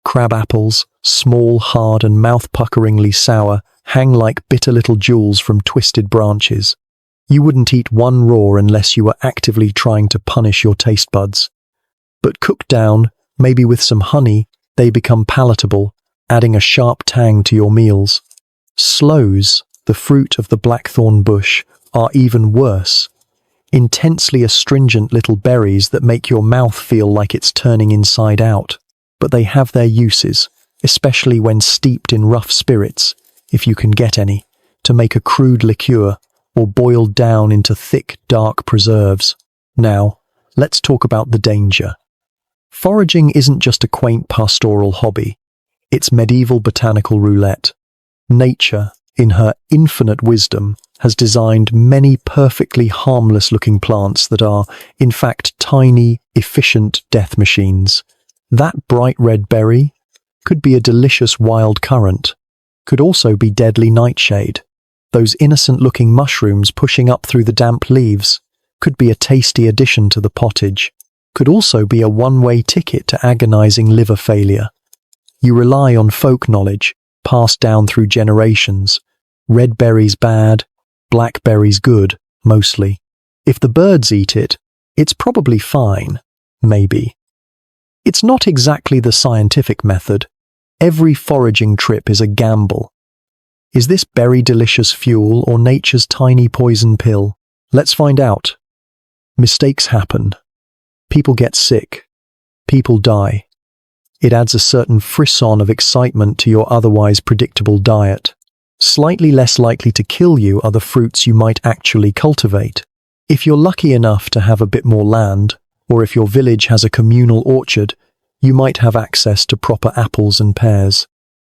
Crab apples, small, hard, and mouth-puckeringly sour, hang like bitter little jewels from twisted branches. You wouldn't eat one raw unless you were actively trying to punish your taste buds. But cooked down, maybe with some honey, they become palatable, adding a sharp tang to your meals. Sloes, the fruit of the blackthorn bush, are even worse. Intensely astringent little berries that make your mouth feel like it's turning inside out. But they have their uses, especially when steeped in rough spirits, if you can get any, to make a crude liqueur or boiled down into thick, dark preserves. Now, let's talk about the danger. Foraging isn't just a quaint pastoral hobby. It's medieval botanical roulette. Nature, in her infinite wisdom, has designed many perfectly harmless-looking plants that are, in fact, tiny, efficient death machines. That bright red berry could be a delicious wild currant, could also be deadly nightshade. Those innocent-looking mushrooms pushing up through the damp leaves could be a tasty addition to the pottage, could also be a one-way ticket to agonizing liver failure. You rely on folk knowledge, passed down through generations. Red berries bad, black berries good, mostly. If the birds eat it, it's probably fine, maybe. It's not exactly the scientific method. Every foraging trip is a gamble. Is this berry delicious fuel or nature's tiny poison pill? Let's find out. Mistakes happen. People get sick. People die. It adds a certain frisson of excitement to your otherwise predictable diet. Slightly less likely to kill you are the fruits you might actually cultivate. If you're lucky enough to have a bit more land, or if your village has a communal orchard, you might have access to proper apples and pears.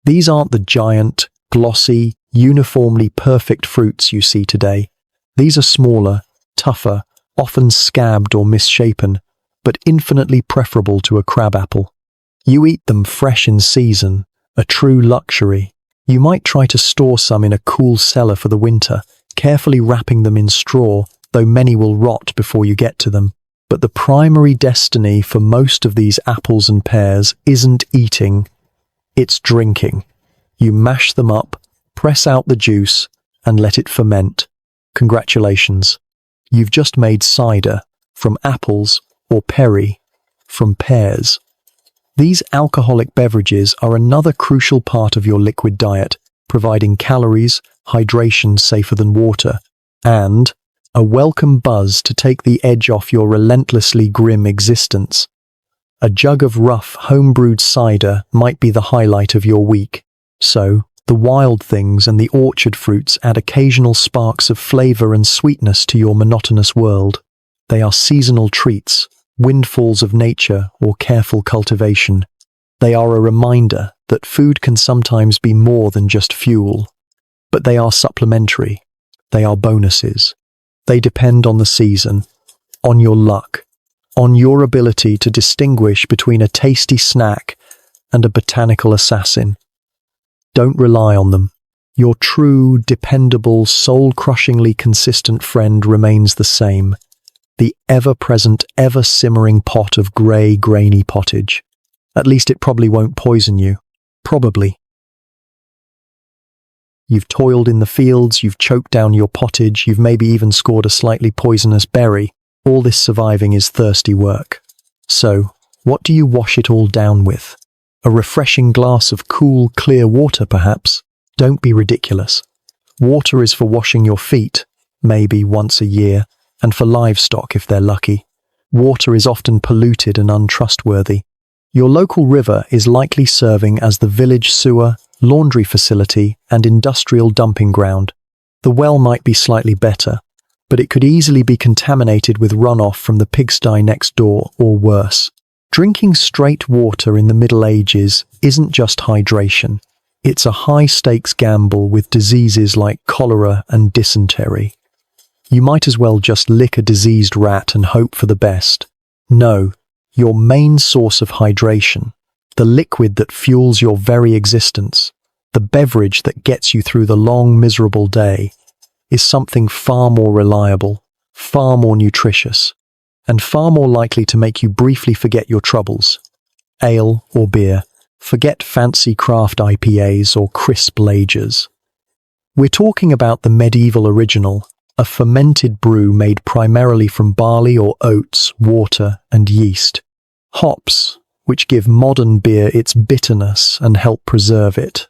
These aren't the giant, glossy, uniformly perfect fruits you see today. These are smaller, tougher, often scabbed or misshapen, but infinitely preferable to a crabapple. You eat them fresh in season, a true luxury. You might try to store some in a cool cellar for the winter, carefully wrapping them in straw, though many will rot before you get to them. But the primary destiny for most of these apples and pears isn't eating, it's drinking. You mash them up, press out the juice, and let it ferment. Congratulations. You've just made cider from apples or perry from pears. These alcoholic beverages are another crucial part of your liquid diet, providing calories, hydration safer than water, and a welcome buzz to take the edge off your relentlessly grim existence. A jug of rough, home-brewed cider might be the highlight of your week. So, the wild things and the orchard fruits add occasional sparks of flavor and sweetness to your monotonous world. They are seasonal treats, windfalls of nature or careful cultivation. They are a reminder that food can sometimes be more than just fuel. But they are supplementary. They are bonuses. They depend on the season, on your luck, on your ability to distinguish between a tasty snack and a botanical assassin. Don't rely on them. Your true, dependable, soul-crushingly consistent friend remains the same. The ever-present, ever-simmering pot of grey, grainy pottage. At least it probably won't poison you. Probably. You've toiled in the fields, you've choked down your pottage, you've maybe even scored a slightly poisonous berry. All this surviving is thirsty work. So, what do you wash it all down with? A refreshing glass of cool, clear water, perhaps? Don't be ridiculous. Water is for washing your feet, maybe once a year, and for livestock if they're lucky. Water is often polluted and untrustworthy. Your local river is likely serving as the village sewer, laundry facility, and industrial dumping ground. The well might be slightly better, but it could easily be contaminated with runoff from the pigsty next door or worse. Drinking straight water in the Middle Ages isn't just hydration. It's a high-stakes gamble with diseases like cholera and dysentery. You might as well just lick a diseased rat and hope for the best. No, your main source of hydration, the liquid that fuels your very existence, the beverage that gets you through the long, miserable day, is something far more reliable, far more nutritious, and far more likely to make you briefly forget your troubles. Ale or beer, forget fancy craft IPAs or crisp lagers. We're talking about the medieval original, a fermented brew made primarily from barley or oats, water, and yeast. Hops, which give modern beer its bitterness and help preserve it,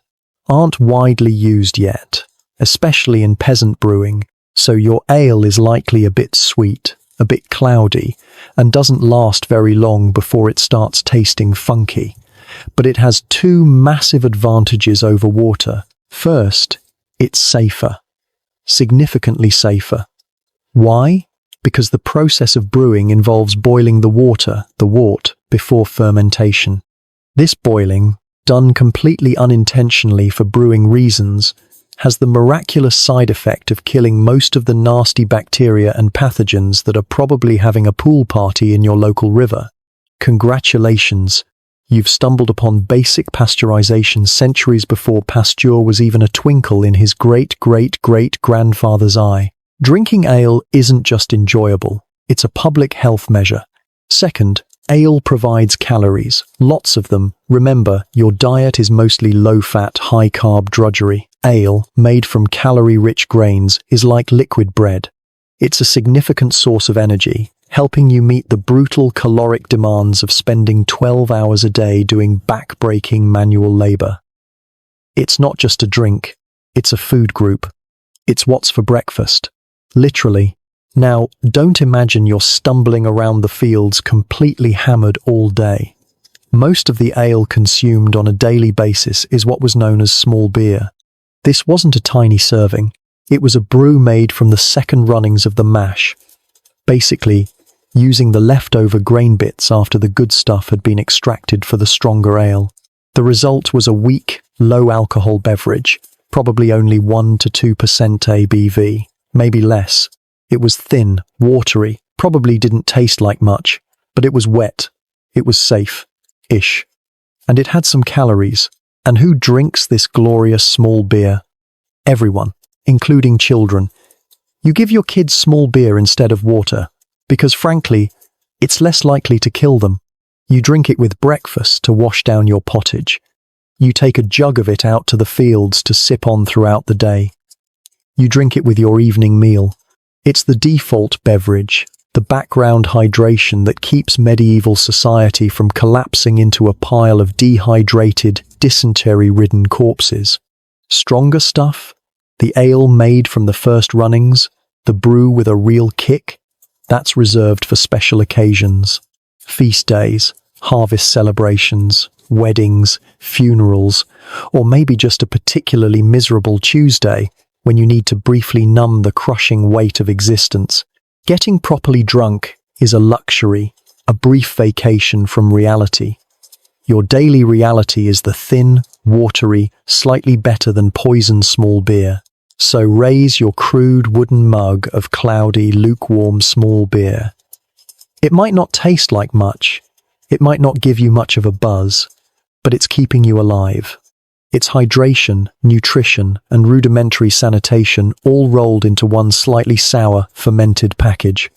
aren't widely used yet, especially in peasant brewing, so your ale is likely a bit sweet, a bit cloudy, and doesn't last very long before it starts tasting funky. But it has two massive advantages over water. First, it's safer. Significantly safer. Why? Because the process of brewing involves boiling the water, the wort, before fermentation. This boiling, done completely unintentionally for brewing reasons, has the miraculous side effect of killing most of the nasty bacteria and pathogens that are probably having a pool party in your local river. Congratulations! You've stumbled upon basic pasteurization centuries before Pasteur was even a twinkle in his great-great-great-grandfather's eye. Drinking ale isn't just enjoyable, it's a public health measure. Second, ale provides calories, lots of them. Remember, your diet is mostly low-fat, high-carb drudgery. Ale, made from calorie-rich grains, is like liquid bread. It's a significant source of energy, helping you meet the brutal caloric demands of spending 12 hours a day doing back-breaking manual labor. It's not just a drink, it's a food group. It's what's for breakfast. Literally. Now, don't imagine you're stumbling around the fields completely hammered all day. Most of the ale consumed on a daily basis is what was known as small beer. This wasn't a tiny serving. It was a brew made from the second runnings of the mash, basically using the leftover grain bits after the good stuff had been extracted for the stronger ale. The result was a weak, low-alcohol beverage, probably only 1 to 2% ABV, maybe less. It was thin, watery, probably didn't taste like much, but it was wet. It was safe-ish. And it had some calories. And who drinks this glorious small beer? Everyone, including children. You give your kids small beer instead of water, because frankly, it's less likely to kill them. You drink it with breakfast to wash down your pottage. You take a jug of it out to the fields to sip on throughout the day. You drink it with your evening meal. It's the default beverage, the background hydration that keeps medieval society from collapsing into a pile of dehydrated, dysentery-ridden corpses. Stronger stuff? The ale made from the first runnings? The brew with a real kick? That's reserved for special occasions. Feast days, harvest celebrations, weddings, funerals, or maybe just a particularly miserable Tuesday when you need to briefly numb the crushing weight of existence. Getting properly drunk is a luxury, a brief vacation from reality. Your daily reality is the thin, watery, slightly better than poison small beer. So raise your crude wooden mug of cloudy, lukewarm small beer. It might not taste like much, it might not give you much of a buzz, but it's keeping you alive. It's hydration, nutrition, and rudimentary sanitation all rolled into one slightly sour, fermented package.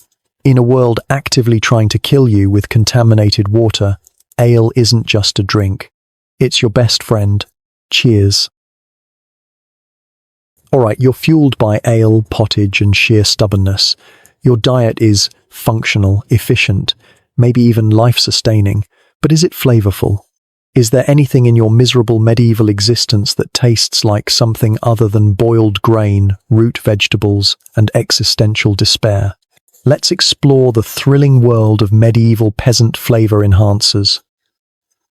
In a world actively trying to kill you with contaminated water, ale isn't just a drink. It's your best friend. Cheers. Alright, you're fueled by ale, pottage, and sheer stubbornness. Your diet is functional, efficient, maybe even life-sustaining, but is it flavorful? Is there anything in your miserable medieval existence that tastes like something other than boiled grain, root vegetables, and existential despair? Let's explore the thrilling world of medieval peasant flavor enhancers.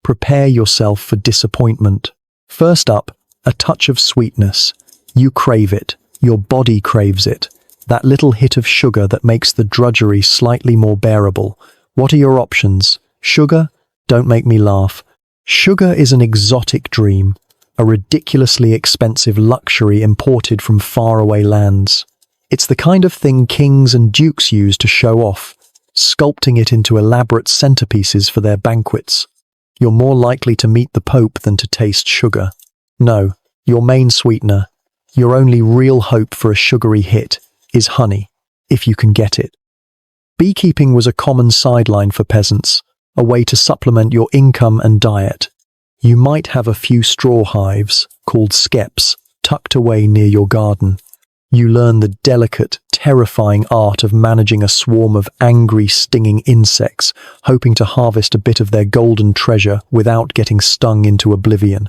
Prepare yourself for disappointment. First up, a touch of sweetness. You crave it. Your body craves it. That little hit of sugar that makes the drudgery slightly more bearable. What are your options? Sugar? Don't make me laugh. Sugar is an exotic dream, a ridiculously expensive luxury imported from faraway lands. It's the kind of thing kings and dukes use to show off, sculpting it into elaborate centerpieces for their banquets. You're more likely to meet the Pope than to taste sugar. No, your main sweetener, your only real hope for a sugary hit, is honey, if you can get it. Beekeeping was a common sideline for peasants, a way to supplement your income and diet. You might have a few straw hives, called skeps, tucked away near your garden. You learn the delicate, terrifying art of managing a swarm of angry, stinging insects, hoping to harvest a bit of their golden treasure without getting stung into oblivion.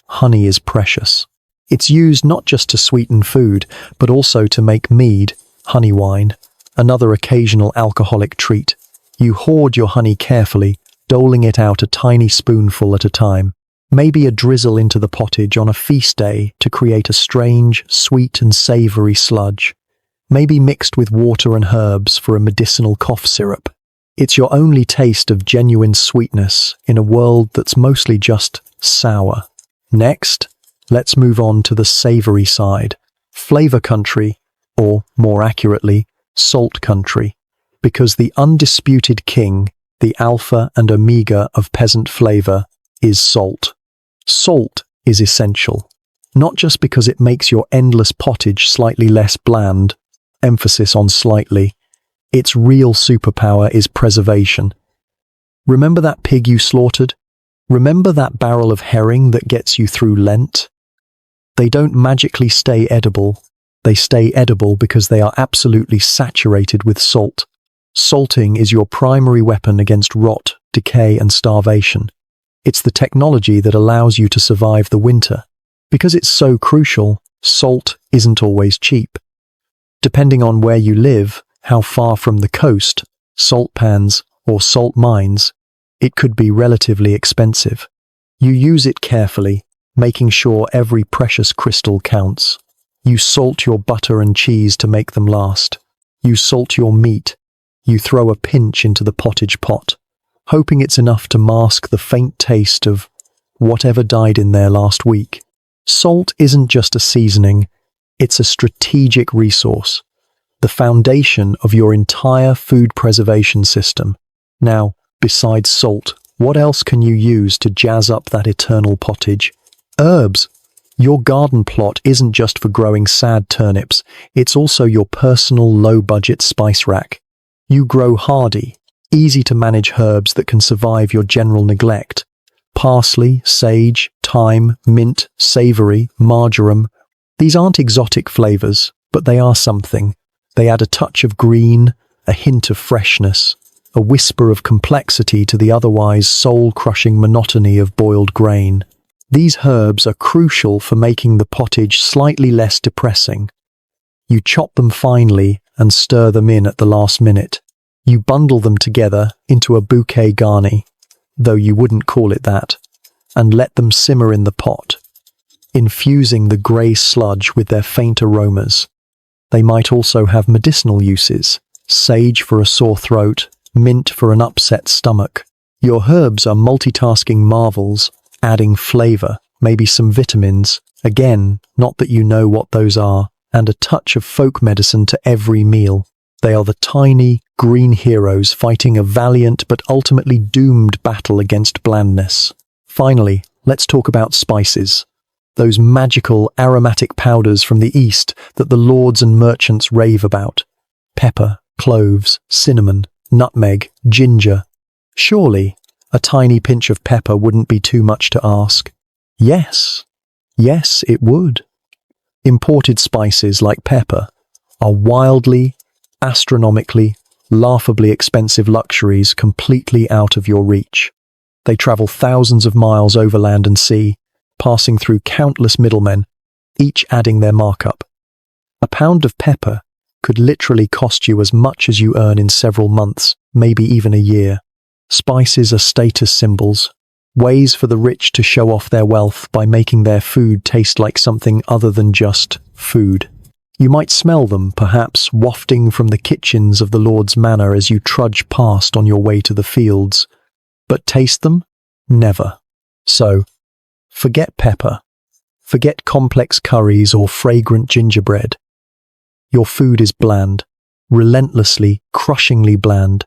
Honey is precious. It's used not just to sweeten food, but also to make mead, honey wine, another occasional alcoholic treat. You hoard your honey carefully, doling it out a tiny spoonful at a time. Maybe a drizzle into the pottage on a feast day to create a strange, sweet and savory sludge. Maybe mixed with water and herbs for a medicinal cough syrup. It's your only taste of genuine sweetness in a world that's mostly just sour. Next, let's move on to the savory side. Flavor country, or more accurately, salt country. Because the undisputed king, the alpha and omega of peasant flavor, is salt. Salt is essential, not just because it makes your endless pottage slightly less bland, emphasis on slightly. Its real superpower is preservation. Remember that pig you slaughtered? Remember that barrel of herring that gets you through Lent? They don't magically stay edible. They stay edible because they are absolutely saturated with salt. Salting is your primary weapon against rot, decay, and starvation. It's the technology that allows you to survive the winter. Because it's so crucial, salt isn't always cheap. Depending on where you live, how far from the coast, salt pans, or salt mines, it could be relatively expensive. You use it carefully, making sure every precious crystal counts. You salt your butter and cheese to make them last. You salt your meat. You throw a pinch into the pottage pot, hoping it's enough to mask the faint taste of whatever died in there last week. Salt isn't just a seasoning, it's a strategic resource, the foundation of your entire food preservation system. Now, besides salt, what else can you use to jazz up that eternal pottage? Herbs. Your garden plot isn't just for growing sad turnips, it's also your personal low-budget spice rack. You grow hardy, easy-to-manage herbs that can survive your general neglect. Parsley, sage, thyme, mint, savory, marjoram. These aren't exotic flavors, but they are something. They add a touch of green, a hint of freshness, a whisper of complexity to the otherwise soul-crushing monotony of boiled grain. These herbs are crucial for making the pottage slightly less depressing. You chop them finely and stir them in at the last minute. You bundle them together into a bouquet garni, though you wouldn't call it that, and let them simmer in the pot, infusing the grey sludge with their faint aromas. They might also have medicinal uses, sage for a sore throat, mint for an upset stomach. Your herbs are multitasking marvels, adding flavour, maybe some vitamins, again, not that you know what those are, and a touch of folk medicine to every meal. They are the tiny, green heroes fighting a valiant but ultimately doomed battle against blandness. Finally, let's talk about spices. Those magical, aromatic powders from the East that the lords and merchants rave about. Pepper, cloves, cinnamon, nutmeg, ginger. Surely, a tiny pinch of pepper wouldn't be too much to ask. Yes, it would. Imported spices like pepper are wildly, astronomically, laughably expensive luxuries completely out of your reach. They travel thousands of miles over land and sea, passing through countless middlemen, each adding their markup. A pound of pepper could literally cost you as much as you earn in several months, maybe even a year. Spices are status symbols, ways for the rich to show off their wealth by making their food taste like something other than just food. You might smell them, perhaps, wafting from the kitchens of the Lord's manor as you trudge past on your way to the fields. But taste them? Never. So, forget pepper. Forget complex curries or fragrant gingerbread. Your food is bland, relentlessly, crushingly bland.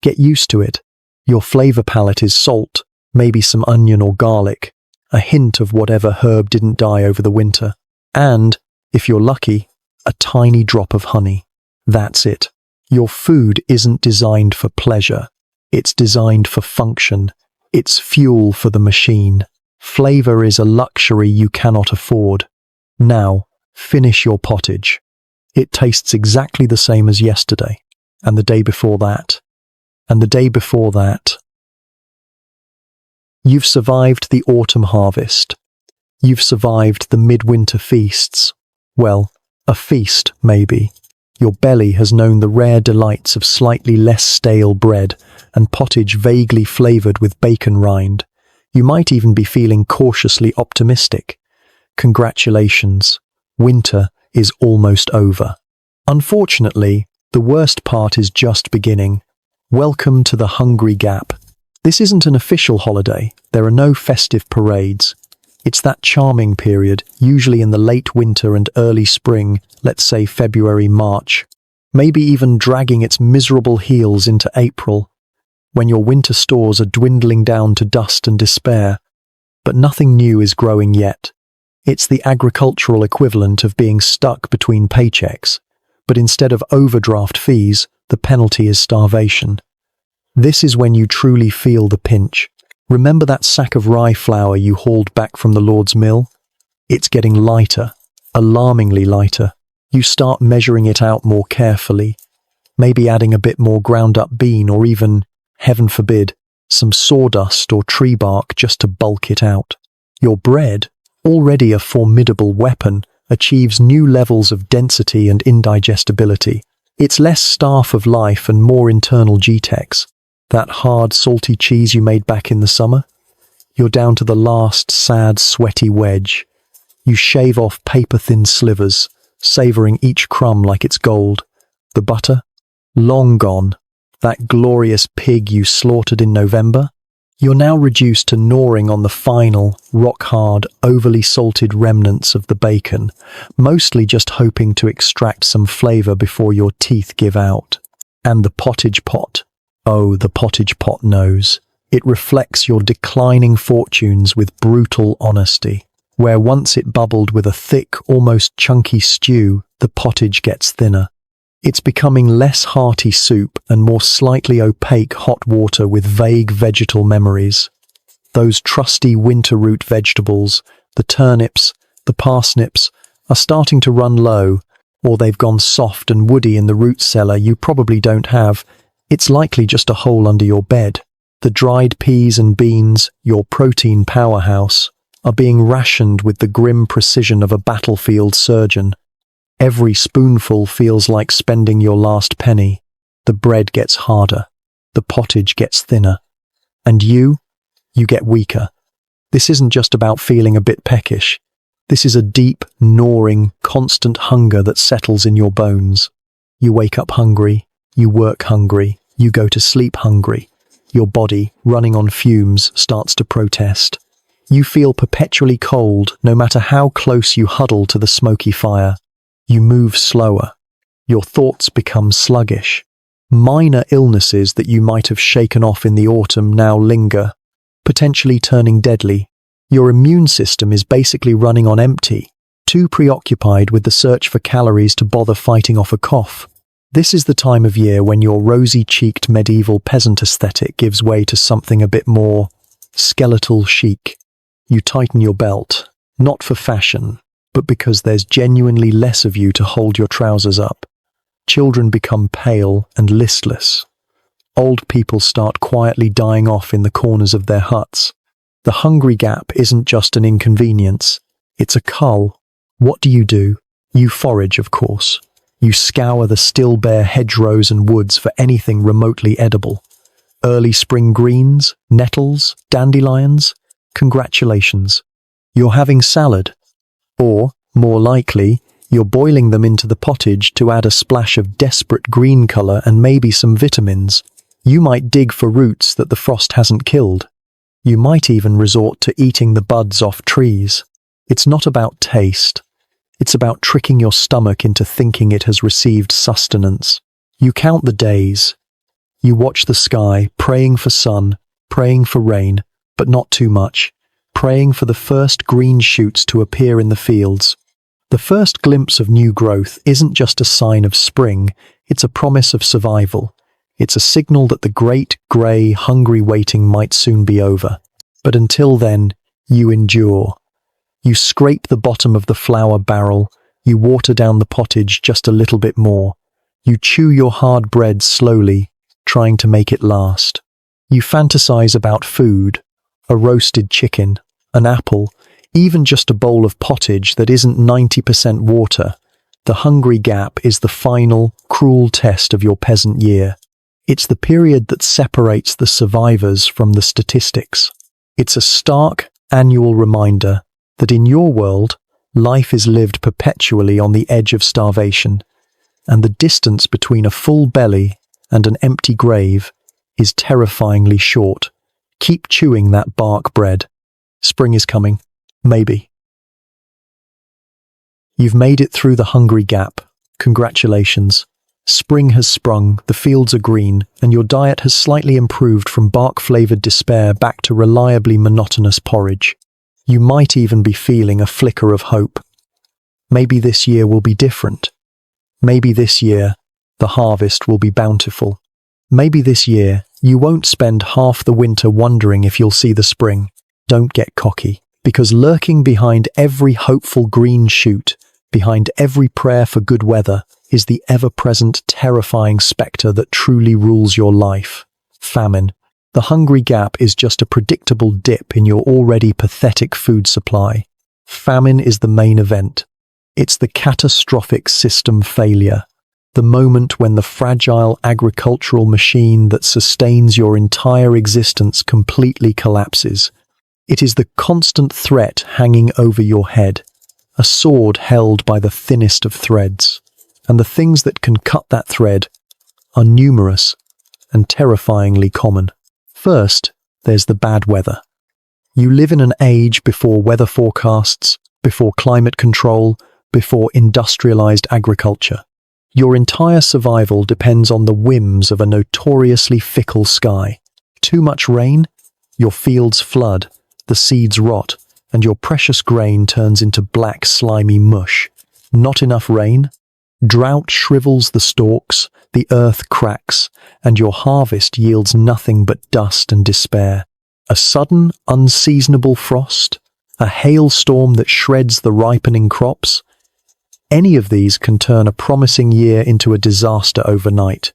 Get used to it. Your flavor palette is salt, maybe some onion or garlic, a hint of whatever herb didn't die over the winter. And, if you're lucky, a tiny drop of honey. That's it. Your food isn't designed for pleasure. It's designed for function. It's fuel for the machine. Flavor is a luxury you cannot afford. Now, finish your pottage. It tastes exactly the same as yesterday, and the day before that, and the day before that. You've survived the autumn harvest. You've survived the midwinter feasts. Well, a feast, maybe. Your belly has known the rare delights of slightly less stale bread and pottage vaguely flavoured with bacon rind. You might even be feeling cautiously optimistic. Congratulations. Winter is almost over. Unfortunately, the worst part is just beginning. Welcome to the Hungry Gap. This isn't an official holiday. There are no festive parades. It's that charming period, usually in the late winter and early spring, let's say February, March, maybe even dragging its miserable heels into April, when your winter stores are dwindling down to dust and despair, but nothing new is growing yet. It's the agricultural equivalent of being stuck between paychecks, but instead of overdraft fees, the penalty is starvation. This is when you truly feel the pinch. Remember that sack of rye flour you hauled back from the Lord's mill? It's getting lighter, alarmingly lighter. You start measuring it out more carefully, maybe adding a bit more ground-up bean or even, heaven forbid, some sawdust or tree bark just to bulk it out. Your bread, already a formidable weapon, achieves new levels of density and indigestibility. It's less staff of life and more internal GTEx. That hard, salty cheese you made back in the summer? You're down to the last sad, sweaty wedge. You shave off paper-thin slivers, savoring each crumb like it's gold. The butter? Long gone. That glorious pig you slaughtered in November? You're now reduced to gnawing on the final, rock-hard, overly salted remnants of the bacon, mostly just hoping to extract some flavour before your teeth give out. And the pottage pot. Oh, the pottage pot knows. It reflects your declining fortunes with brutal honesty. Where once it bubbled with a thick, almost chunky stew, the pottage gets thinner. It's becoming less hearty soup and more slightly opaque hot water with vague vegetal memories. Those trusty winter root vegetables, the turnips, the parsnips, are starting to run low, or they've gone soft and woody in the root cellar you probably don't have. It's likely just a hole under your bed. The dried peas and beans, your protein powerhouse, are being rationed with the grim precision of a battlefield surgeon. Every spoonful feels like spending your last penny. The bread gets harder. The pottage gets thinner. And you get weaker. This isn't just about feeling a bit peckish. This is a deep, gnawing, constant hunger that settles in your bones. You wake up hungry. You work hungry. You go to sleep hungry. Your body, running on fumes, starts to protest. You feel perpetually cold, no matter how close you huddle to the smoky fire. You move slower. Your thoughts become sluggish. Minor illnesses that you might have shaken off in the autumn now linger, potentially turning deadly. Your immune system is basically running on empty, too preoccupied with the search for calories to bother fighting off a cough. This is the time of year when your rosy-cheeked medieval peasant aesthetic gives way to something a bit more skeletal chic. You tighten your belt, not for fashion, but because there's genuinely less of you to hold your trousers up. Children become pale and listless. Old people start quietly dying off in the corners of their huts. The hungry gap isn't just an inconvenience, it's a cull. What do? You forage, of course. You scour the still bare hedgerows and woods for anything remotely edible. Early spring greens, nettles, dandelions? Congratulations. You're having salad. Or, more likely, you're boiling them into the pottage to add a splash of desperate green colour and maybe some vitamins. You might dig for roots that the frost hasn't killed. You might even resort to eating the buds off trees. It's not about taste. It's about tricking your stomach into thinking it has received sustenance. You count the days. You watch the sky, praying for sun, praying for rain, but not too much. Praying for the first green shoots to appear in the fields. The first glimpse of new growth isn't just a sign of spring, it's a promise of survival. It's a signal that the great, grey, hungry waiting might soon be over. But until then, you endure. You scrape the bottom of the flour barrel, you water down the pottage just a little bit more. You chew your hard bread slowly, trying to make it last. You fantasize about food. A roasted chicken, an apple, even just a bowl of pottage that isn't 90% water. The hungry gap is the final, cruel test of your peasant year. It's the period that separates the survivors from the statistics. It's a stark, annual reminder that in your world, life is lived perpetually on the edge of starvation, and the distance between a full belly and an empty grave is terrifyingly short. Keep chewing that bark bread. Spring is coming. Maybe. You've made it through the hungry gap. Congratulations. Spring has sprung, the fields are green, and your diet has slightly improved from bark-flavoured despair back to reliably monotonous porridge. You might even be feeling a flicker of hope. Maybe this year will be different. Maybe this year, the harvest will be bountiful. Maybe this year, you won't spend half the winter wondering if you'll see the spring. Don't get cocky, because lurking behind every hopeful green shoot, behind every prayer for good weather, is the ever-present terrifying spectre that truly rules your life: famine. The hungry gap is just a predictable dip in your already pathetic food supply. Famine is the main event. It's the catastrophic system failure, the moment when the fragile agricultural machine that sustains your entire existence completely collapses. It is the constant threat hanging over your head, a sword held by the thinnest of threads, and the things that can cut that thread are numerous and terrifyingly common. First, there's the bad weather. You live in an age before weather forecasts, before climate control, before industrialized agriculture. Your entire survival depends on the whims of a notoriously fickle sky. Too much rain? Your fields flood, the seeds rot, and your precious grain turns into black, slimy mush. Not enough rain? Drought shrivels the stalks, the earth cracks, and your harvest yields nothing but dust and despair. A sudden, unseasonable frost? A hailstorm that shreds the ripening crops? Any of these can turn a promising year into a disaster overnight.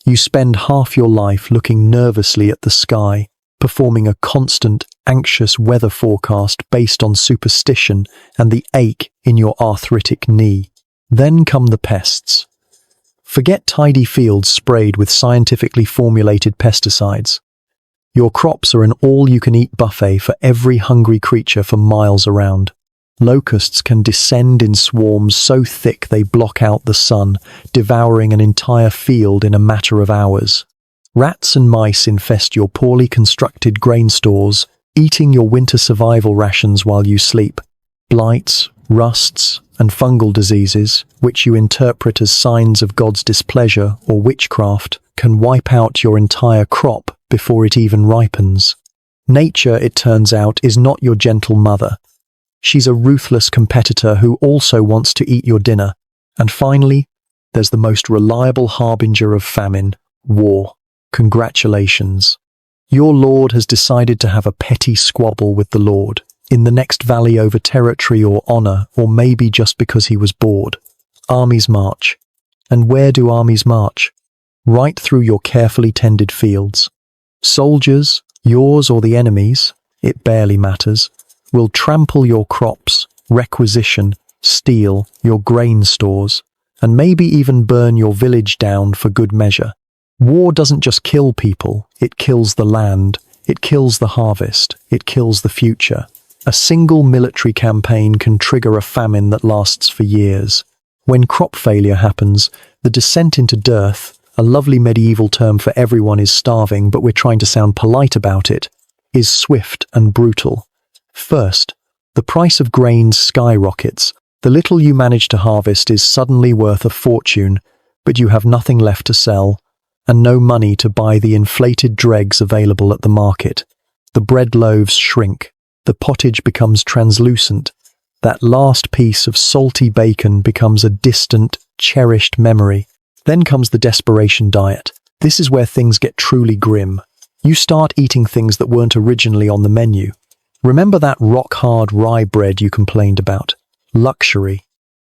You spend half your life looking nervously at the sky, performing a constant, anxious weather forecast based on superstition and the ache in your arthritic knee. Then come the pests. Forget tidy fields sprayed with scientifically formulated pesticides. Your crops are an all-you-can-eat buffet for every hungry creature for miles around. Locusts can descend in swarms so thick they block out the sun, devouring an entire field in a matter of hours. Rats and mice infest your poorly constructed grain stores, eating your winter survival rations while you sleep. Blights, rusts, and fungal diseases, which you interpret as signs of God's displeasure or witchcraft, can wipe out your entire crop before it even ripens. Nature, it turns out, is not your gentle mother. She's a ruthless competitor who also wants to eat your dinner. And finally, there's the most reliable harbinger of famine: war. Congratulations. Your lord has decided to have a petty squabble with the Lord, in the next valley over territory or honor, or maybe just because he was bored. Armies march. And where do armies march? Right through your carefully tended fields. Soldiers, yours or the enemy's, it barely matters, will trample your crops, requisition, steal your grain stores, and maybe even burn your village down for good measure. War doesn't just kill people, it kills the land, it kills the harvest, it kills the future. A single military campaign can trigger a famine that lasts for years. When crop failure happens, the descent into dearth, a lovely medieval term for everyone is starving but we're trying to sound polite about it, is swift and brutal. First, the price of grains skyrockets. The little you manage to harvest is suddenly worth a fortune, but you have nothing left to sell, and no money to buy the inflated dregs available at the market. The bread loaves shrink, the pottage becomes translucent, that last piece of salty bacon becomes a distant, cherished memory. Then comes the desperation diet. This is where things get truly grim. You start eating things that weren't originally on the menu. Remember that rock-hard rye bread you complained about? Luxury.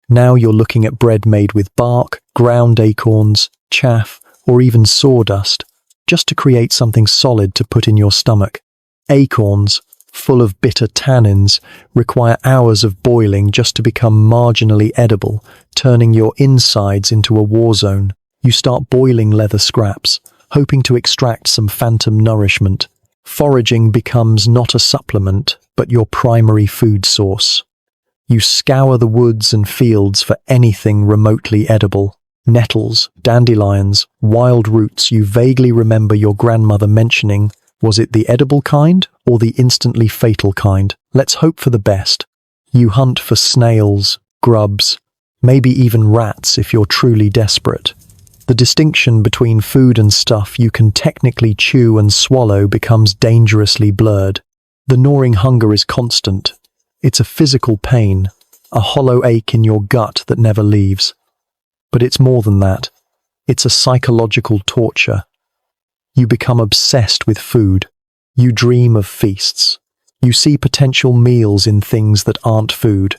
Now you're looking at bread made with bark, ground acorns, chaff, or even sawdust, just to create something solid to put in your stomach. Acorns, full of bitter tannins, require hours of boiling just to become marginally edible, turning your insides into a war zone. You start boiling leather scraps, hoping to extract some phantom nourishment. Foraging becomes not a supplement, but your primary food source. You scour the woods and fields for anything remotely edible. Nettles, dandelions, wild roots you vaguely remember your grandmother mentioning. Was it the edible kind or the instantly fatal kind? Let's hope for the best. You hunt for snails, grubs, maybe even rats if you're truly desperate. The distinction between food and stuff you can technically chew and swallow becomes dangerously blurred. The gnawing hunger is constant. It's a physical pain, a hollow ache in your gut that never leaves. But it's more than that. It's a psychological torture. You become obsessed with food. You dream of feasts. You see potential meals in things that aren't food.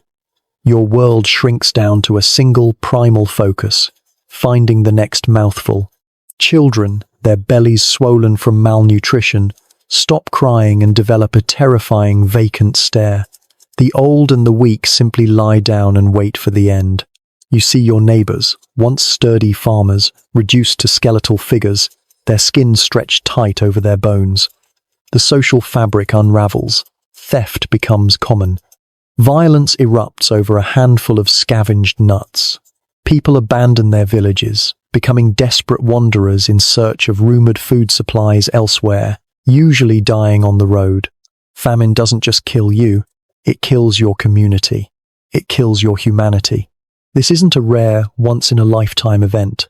Your world shrinks down to a single primal focus, finding the next mouthful. Children, their bellies swollen from malnutrition, stop crying and develop a terrifying vacant stare. The old and the weak simply lie down and wait for the end. You see your neighbors, once sturdy farmers, reduced to skeletal figures, their skin stretched tight over their bones. The social fabric unravels. Theft becomes common. Violence erupts over a handful of scavenged nuts. People abandon their villages, becoming desperate wanderers in search of rumored food supplies elsewhere, usually dying on the road. Famine doesn't just kill you, it kills your community. It kills your humanity. This isn't a rare, once-in-a-lifetime event.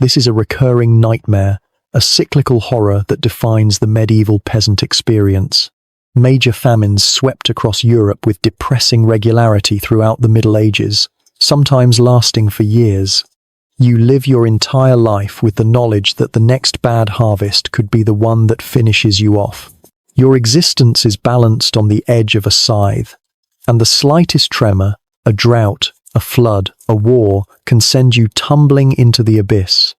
This is a recurring nightmare, a cyclical horror that defines the medieval peasant experience. Major famines swept across Europe with depressing regularity throughout the Middle Ages, sometimes lasting for years. You live your entire life with the knowledge that the next bad harvest could be the one that finishes you off. Your existence is balanced on the edge of a scythe, and the slightest tremor, a drought, a flood, a war, can send you tumbling into the abyss.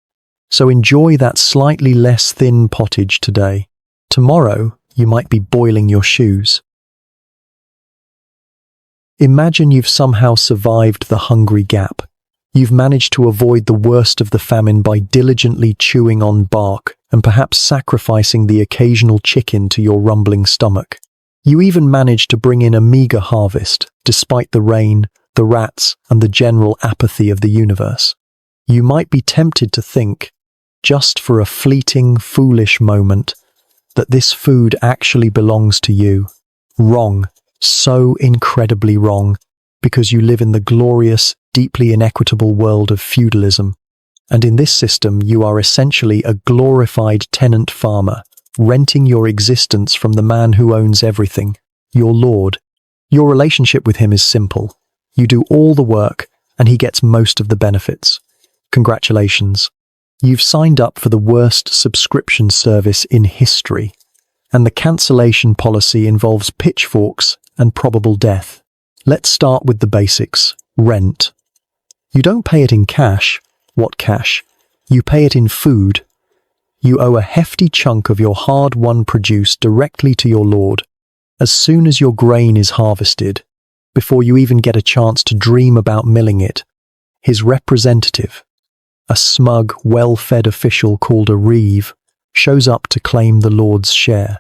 So enjoy that slightly less thin pottage today. Tomorrow, you might be boiling your shoes. Imagine you've somehow survived the hungry gap. You've managed to avoid the worst of the famine by diligently chewing on bark and perhaps sacrificing the occasional chicken to your rumbling stomach. You even managed to bring in a meager harvest, despite the rain, the rats, and the general apathy of the universe. You might be tempted to think, just for a fleeting, foolish moment, that this food actually belongs to you. Wrong, so incredibly wrong, because you live in the glorious, deeply inequitable world of feudalism. And in this system, you are essentially a glorified tenant farmer, renting your existence from the man who owns everything, your lord. Your relationship with him is simple. You do all the work, and he gets most of the benefits. Congratulations. You've signed up for the worst subscription service in history, and the cancellation policy involves pitchforks and probable death. Let's start with the basics. Rent. You don't pay it in cash. What cash? You pay it in food. You owe a hefty chunk of your hard-won produce directly to your lord, as soon as your grain is harvested, before you even get a chance to dream about milling it. His representative, a smug, well-fed official called a reeve, shows up to claim the lord's share.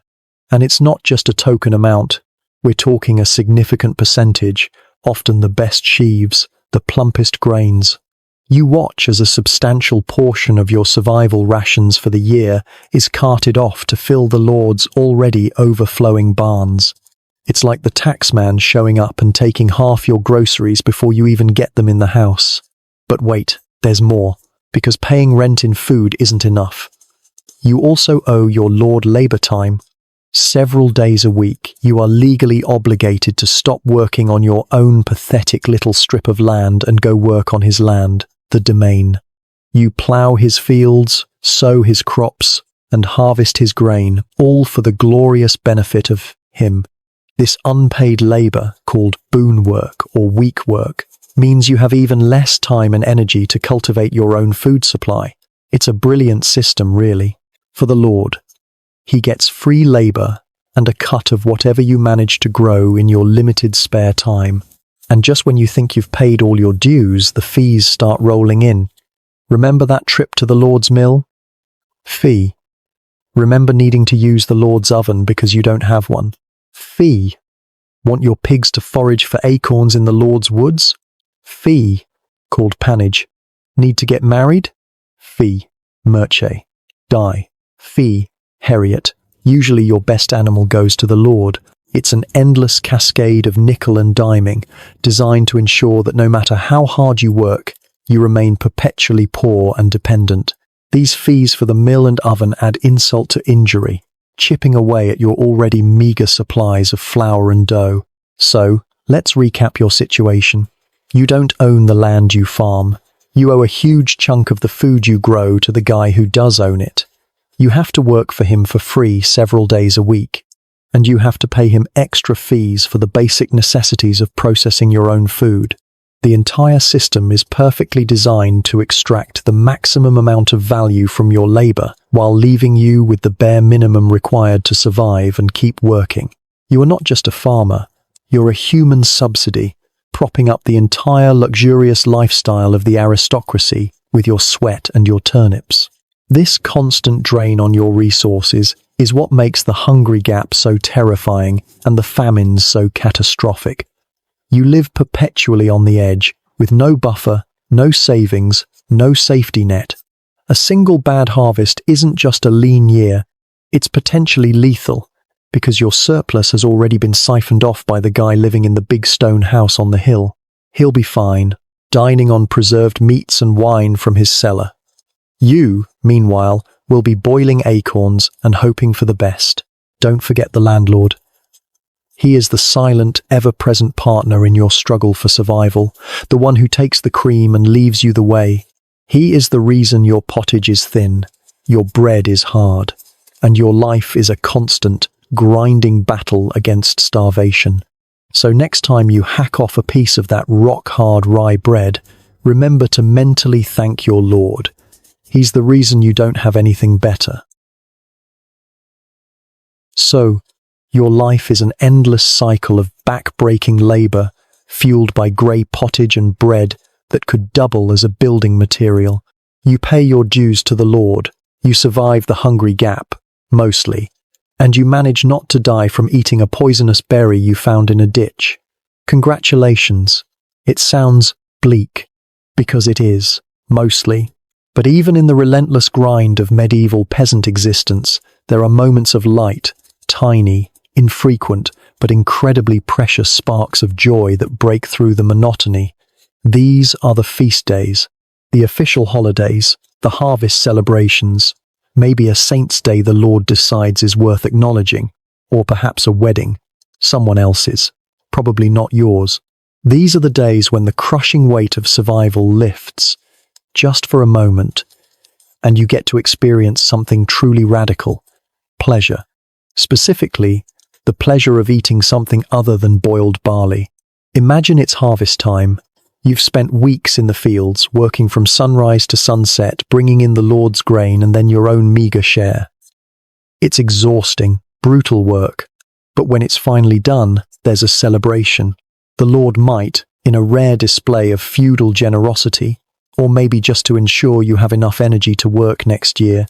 And it's not just a token amount. We're talking a significant percentage, often the best sheaves, the plumpest grains. You watch as a substantial portion of your survival rations for the year is carted off to fill the lord's already overflowing barns. It's like the taxman showing up and taking half your groceries before you even get them in the house. But wait, there's more, because paying rent in food isn't enough. You also owe your lord labor time. Several days a week, you are legally obligated to stop working on your own pathetic little strip of land and go work on his land, the domain. You plough his fields, sow his crops, and harvest his grain, all for the glorious benefit of him. This unpaid labor, called boon work or week work, means you have even less time and energy to cultivate your own food supply. It's a brilliant system, really. For the lord, he gets free labor and a cut of whatever you manage to grow in your limited spare time. And just when you think you've paid all your dues, the fees start rolling in. Remember that trip to the Lord's mill? Fee. Remember needing to use the Lord's oven because you don't have one? Fee. Want your pigs to forage for acorns in the Lord's woods? Fee. Called pannage. Need to get married? Fee. Merche. Die. Fee. Heriot. Usually your best animal goes to the Lord. It's an endless cascade of nickel and diming, designed to ensure that no matter how hard you work, you remain perpetually poor and dependent. These fees for the mill and oven add insult to injury, chipping away at your already meager supplies of flour and dough. So, let's recap your situation. You don't own the land you farm. You owe a huge chunk of the food you grow to the guy who does own it. You have to work for him for free several days a week, and you have to pay him extra fees for the basic necessities of processing your own food. The entire system is perfectly designed to extract the maximum amount of value from your labor while leaving you with the bare minimum required to survive and keep working. You are not just a farmer, you're a human subsidy, propping up the entire luxurious lifestyle of the aristocracy with your sweat and your turnips. This constant drain on your resources is what makes the hungry gap so terrifying and the famines so catastrophic. You live perpetually on the edge, with no buffer, no savings, no safety net. A single bad harvest isn't just a lean year, it's potentially lethal, because your surplus has already been siphoned off by the guy living in the big stone house on the hill. He'll be fine, dining on preserved meats and wine from his cellar. You, meanwhile, will be boiling acorns and hoping for the best. Don't forget the landlord. He is the silent, ever-present partner in your struggle for survival, the one who takes the cream and leaves you the whey. He is the reason your pottage is thin, your bread is hard, and your life is a constant, grinding battle against starvation. So next time you hack off a piece of that rock-hard rye bread, remember to mentally thank your Lord. He's the reason you don't have anything better. So, your life is an endless cycle of back-breaking labor, fueled by grey pottage and bread that could double as a building material. You pay your dues to the Lord, you survive the hungry gap, mostly, and you manage not to die from eating a poisonous berry you found in a ditch. Congratulations. It sounds bleak, because it is, mostly. But even in the relentless grind of medieval peasant existence, there are moments of light, tiny, infrequent, but incredibly precious sparks of joy that break through the monotony. These are the feast days, the official holidays, the harvest celebrations, maybe a saint's day the Lord decides is worth acknowledging, or perhaps a wedding, someone else's, probably not yours. These are the days when the crushing weight of survival lifts, just for a moment, and you get to experience something truly radical, pleasure. Specifically, the pleasure of eating something other than boiled barley. Imagine it's harvest time. You've spent weeks in the fields, working from sunrise to sunset, bringing in the Lord's grain and then your own meager share. It's exhausting, brutal work, but when it's finally done, there's a celebration. The Lord might, in a rare display of feudal generosity, or maybe just to ensure you have enough energy to work next year,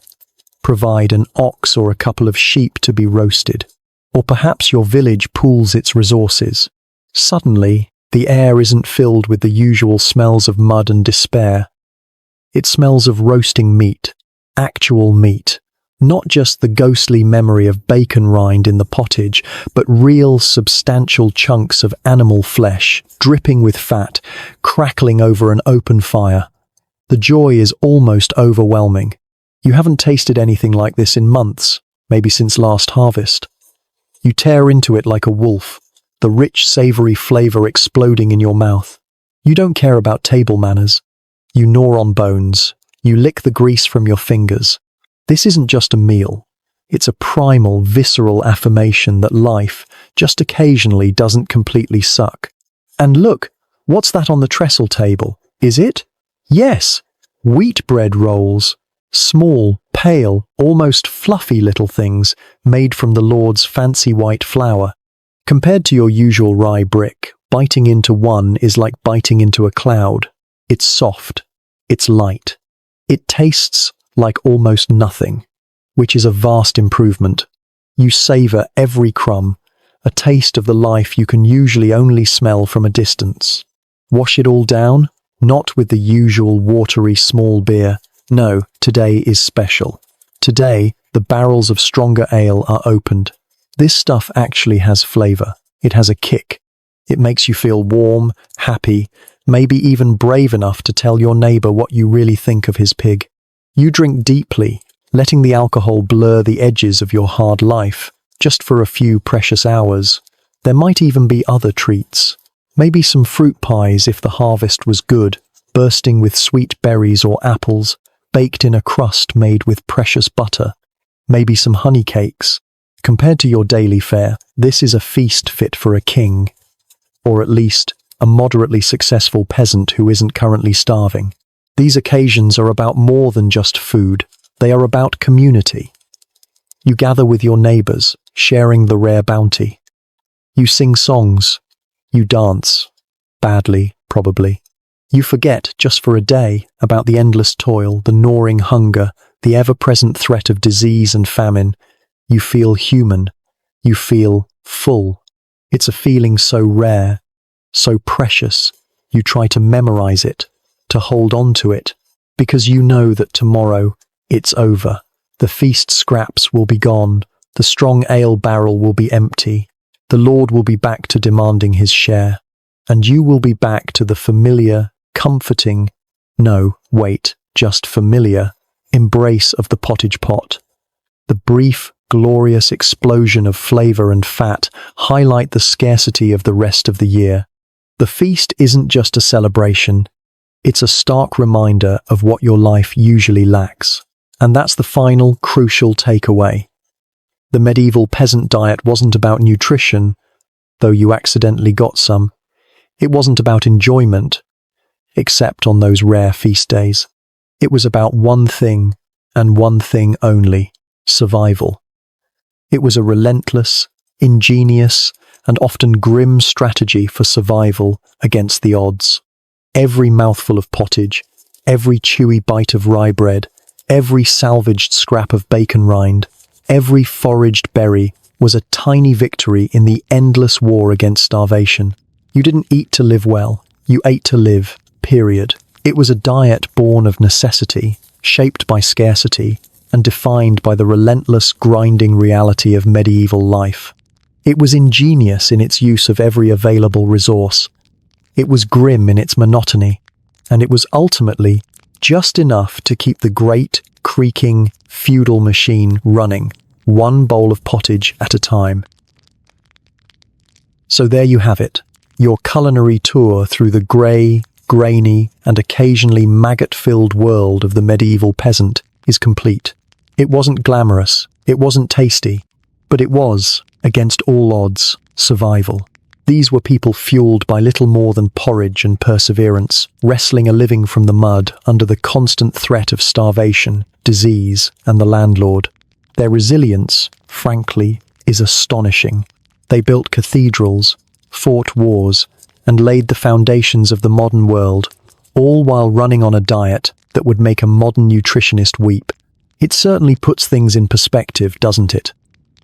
provide an ox or a couple of sheep to be roasted. Or perhaps your village pools its resources. Suddenly, the air isn't filled with the usual smells of mud and despair. It smells of roasting meat, actual meat, not just the ghostly memory of bacon rind in the pottage, but real substantial chunks of animal flesh, dripping with fat, crackling over an open fire. The joy is almost overwhelming. You haven't tasted anything like this in months, maybe since last harvest. You tear into it like a wolf, the rich, savory flavor exploding in your mouth. You don't care about table manners. You gnaw on bones. You lick the grease from your fingers. This isn't just a meal. It's a primal, visceral affirmation that life, just occasionally, doesn't completely suck. And look, what's that on the trestle table? Is it? Yes, wheat bread rolls. Small, pale, almost fluffy little things made from the Lord's fancy white flour. Compared to your usual rye brick, biting into one is like biting into a cloud. It's soft. It's light. It tastes like almost nothing, which is a vast improvement. You savor every crumb, a taste of the life you can usually only smell from a distance. Wash it all down, not with the usual watery small beer. No, today is special. Today, the barrels of stronger ale are opened. This stuff actually has flavor. It has a kick. It makes you feel warm, happy, maybe even brave enough to tell your neighbor what you really think of his pig. You drink deeply, letting the alcohol blur the edges of your hard life, just for a few precious hours. There might even be other treats. Maybe some fruit pies if the harvest was good, bursting with sweet berries or apples, baked in a crust made with precious butter, maybe some honey cakes. Compared to your daily fare, this is a feast fit for a king, or at least a moderately successful peasant who isn't currently starving. These occasions are about more than just food. They are about community. You gather with your neighbors, sharing the rare bounty. You sing songs. You dance. Badly, probably. You forget, just for a day, about the endless toil, the gnawing hunger, the ever-present threat of disease and famine. You feel human. You feel full. It's a feeling so rare, so precious. You try to memorize it, to hold on to it, because you know that tomorrow it's over. The feast scraps will be gone. The strong ale barrel will be empty. The Lord will be back to demanding his share. And you will be back to the familiar, comforting, no, wait, just familiar, embrace of the pottage pot. The brief, glorious explosion of flavor and fat highlight the scarcity of the rest of the year. The feast isn't just a celebration. It's a stark reminder of what your life usually lacks. And that's the final, crucial takeaway. The medieval peasant diet wasn't about nutrition, though you accidentally got some. It wasn't about enjoyment, except on those rare feast days. It was about one thing, and one thing only: survival. It was a relentless, ingenious, and often grim strategy for survival against the odds. Every mouthful of pottage, every chewy bite of rye bread, every salvaged scrap of bacon rind, every foraged berry was a tiny victory in the endless war against starvation. You didn't eat to live well, you ate to live, period. It was a diet born of necessity, shaped by scarcity, and defined by the relentless, grinding reality of medieval life. It was ingenious in its use of every available resource. It was grim in its monotony, and it was ultimately just enough to keep the great, creaking, feudal machine running, one bowl of pottage at a time. So there you have it. Your culinary tour through the grey, grainy, and occasionally maggot-filled world of the medieval peasant is complete. It wasn't glamorous, it wasn't tasty, but it was, against all odds, survival. These were people fueled by little more than porridge and perseverance, wrestling a living from the mud under the constant threat of starvation, disease, and the landlord. Their resilience, frankly, is astonishing. They built cathedrals, fought wars, and laid the foundations of the modern world, all while running on a diet that would make a modern nutritionist weep. It certainly puts things in perspective, doesn't it?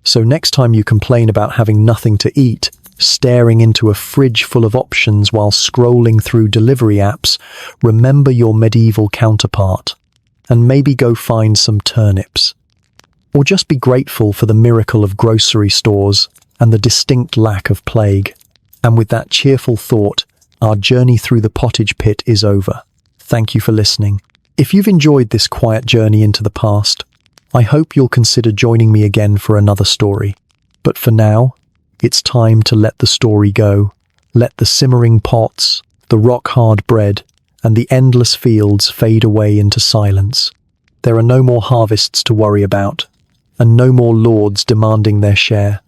So next time you complain about having nothing to eat, staring into a fridge full of options while scrolling through delivery apps, remember your medieval counterpart, and maybe go find some turnips. Or just be grateful for the miracle of grocery stores and the distinct lack of plague. And with that cheerful thought, our journey through the pottage pit is over. Thank you for listening. If you've enjoyed this quiet journey into the past, I hope you'll consider joining me again for another story. But for now, it's time to let the story go. Let the simmering pots, the rock-hard bread, and the endless fields fade away into silence. There are no more harvests to worry about, and no more lords demanding their share.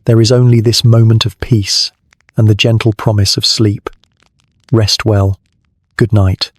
There is only this moment of peace and the gentle promise of sleep. Rest well. Good night.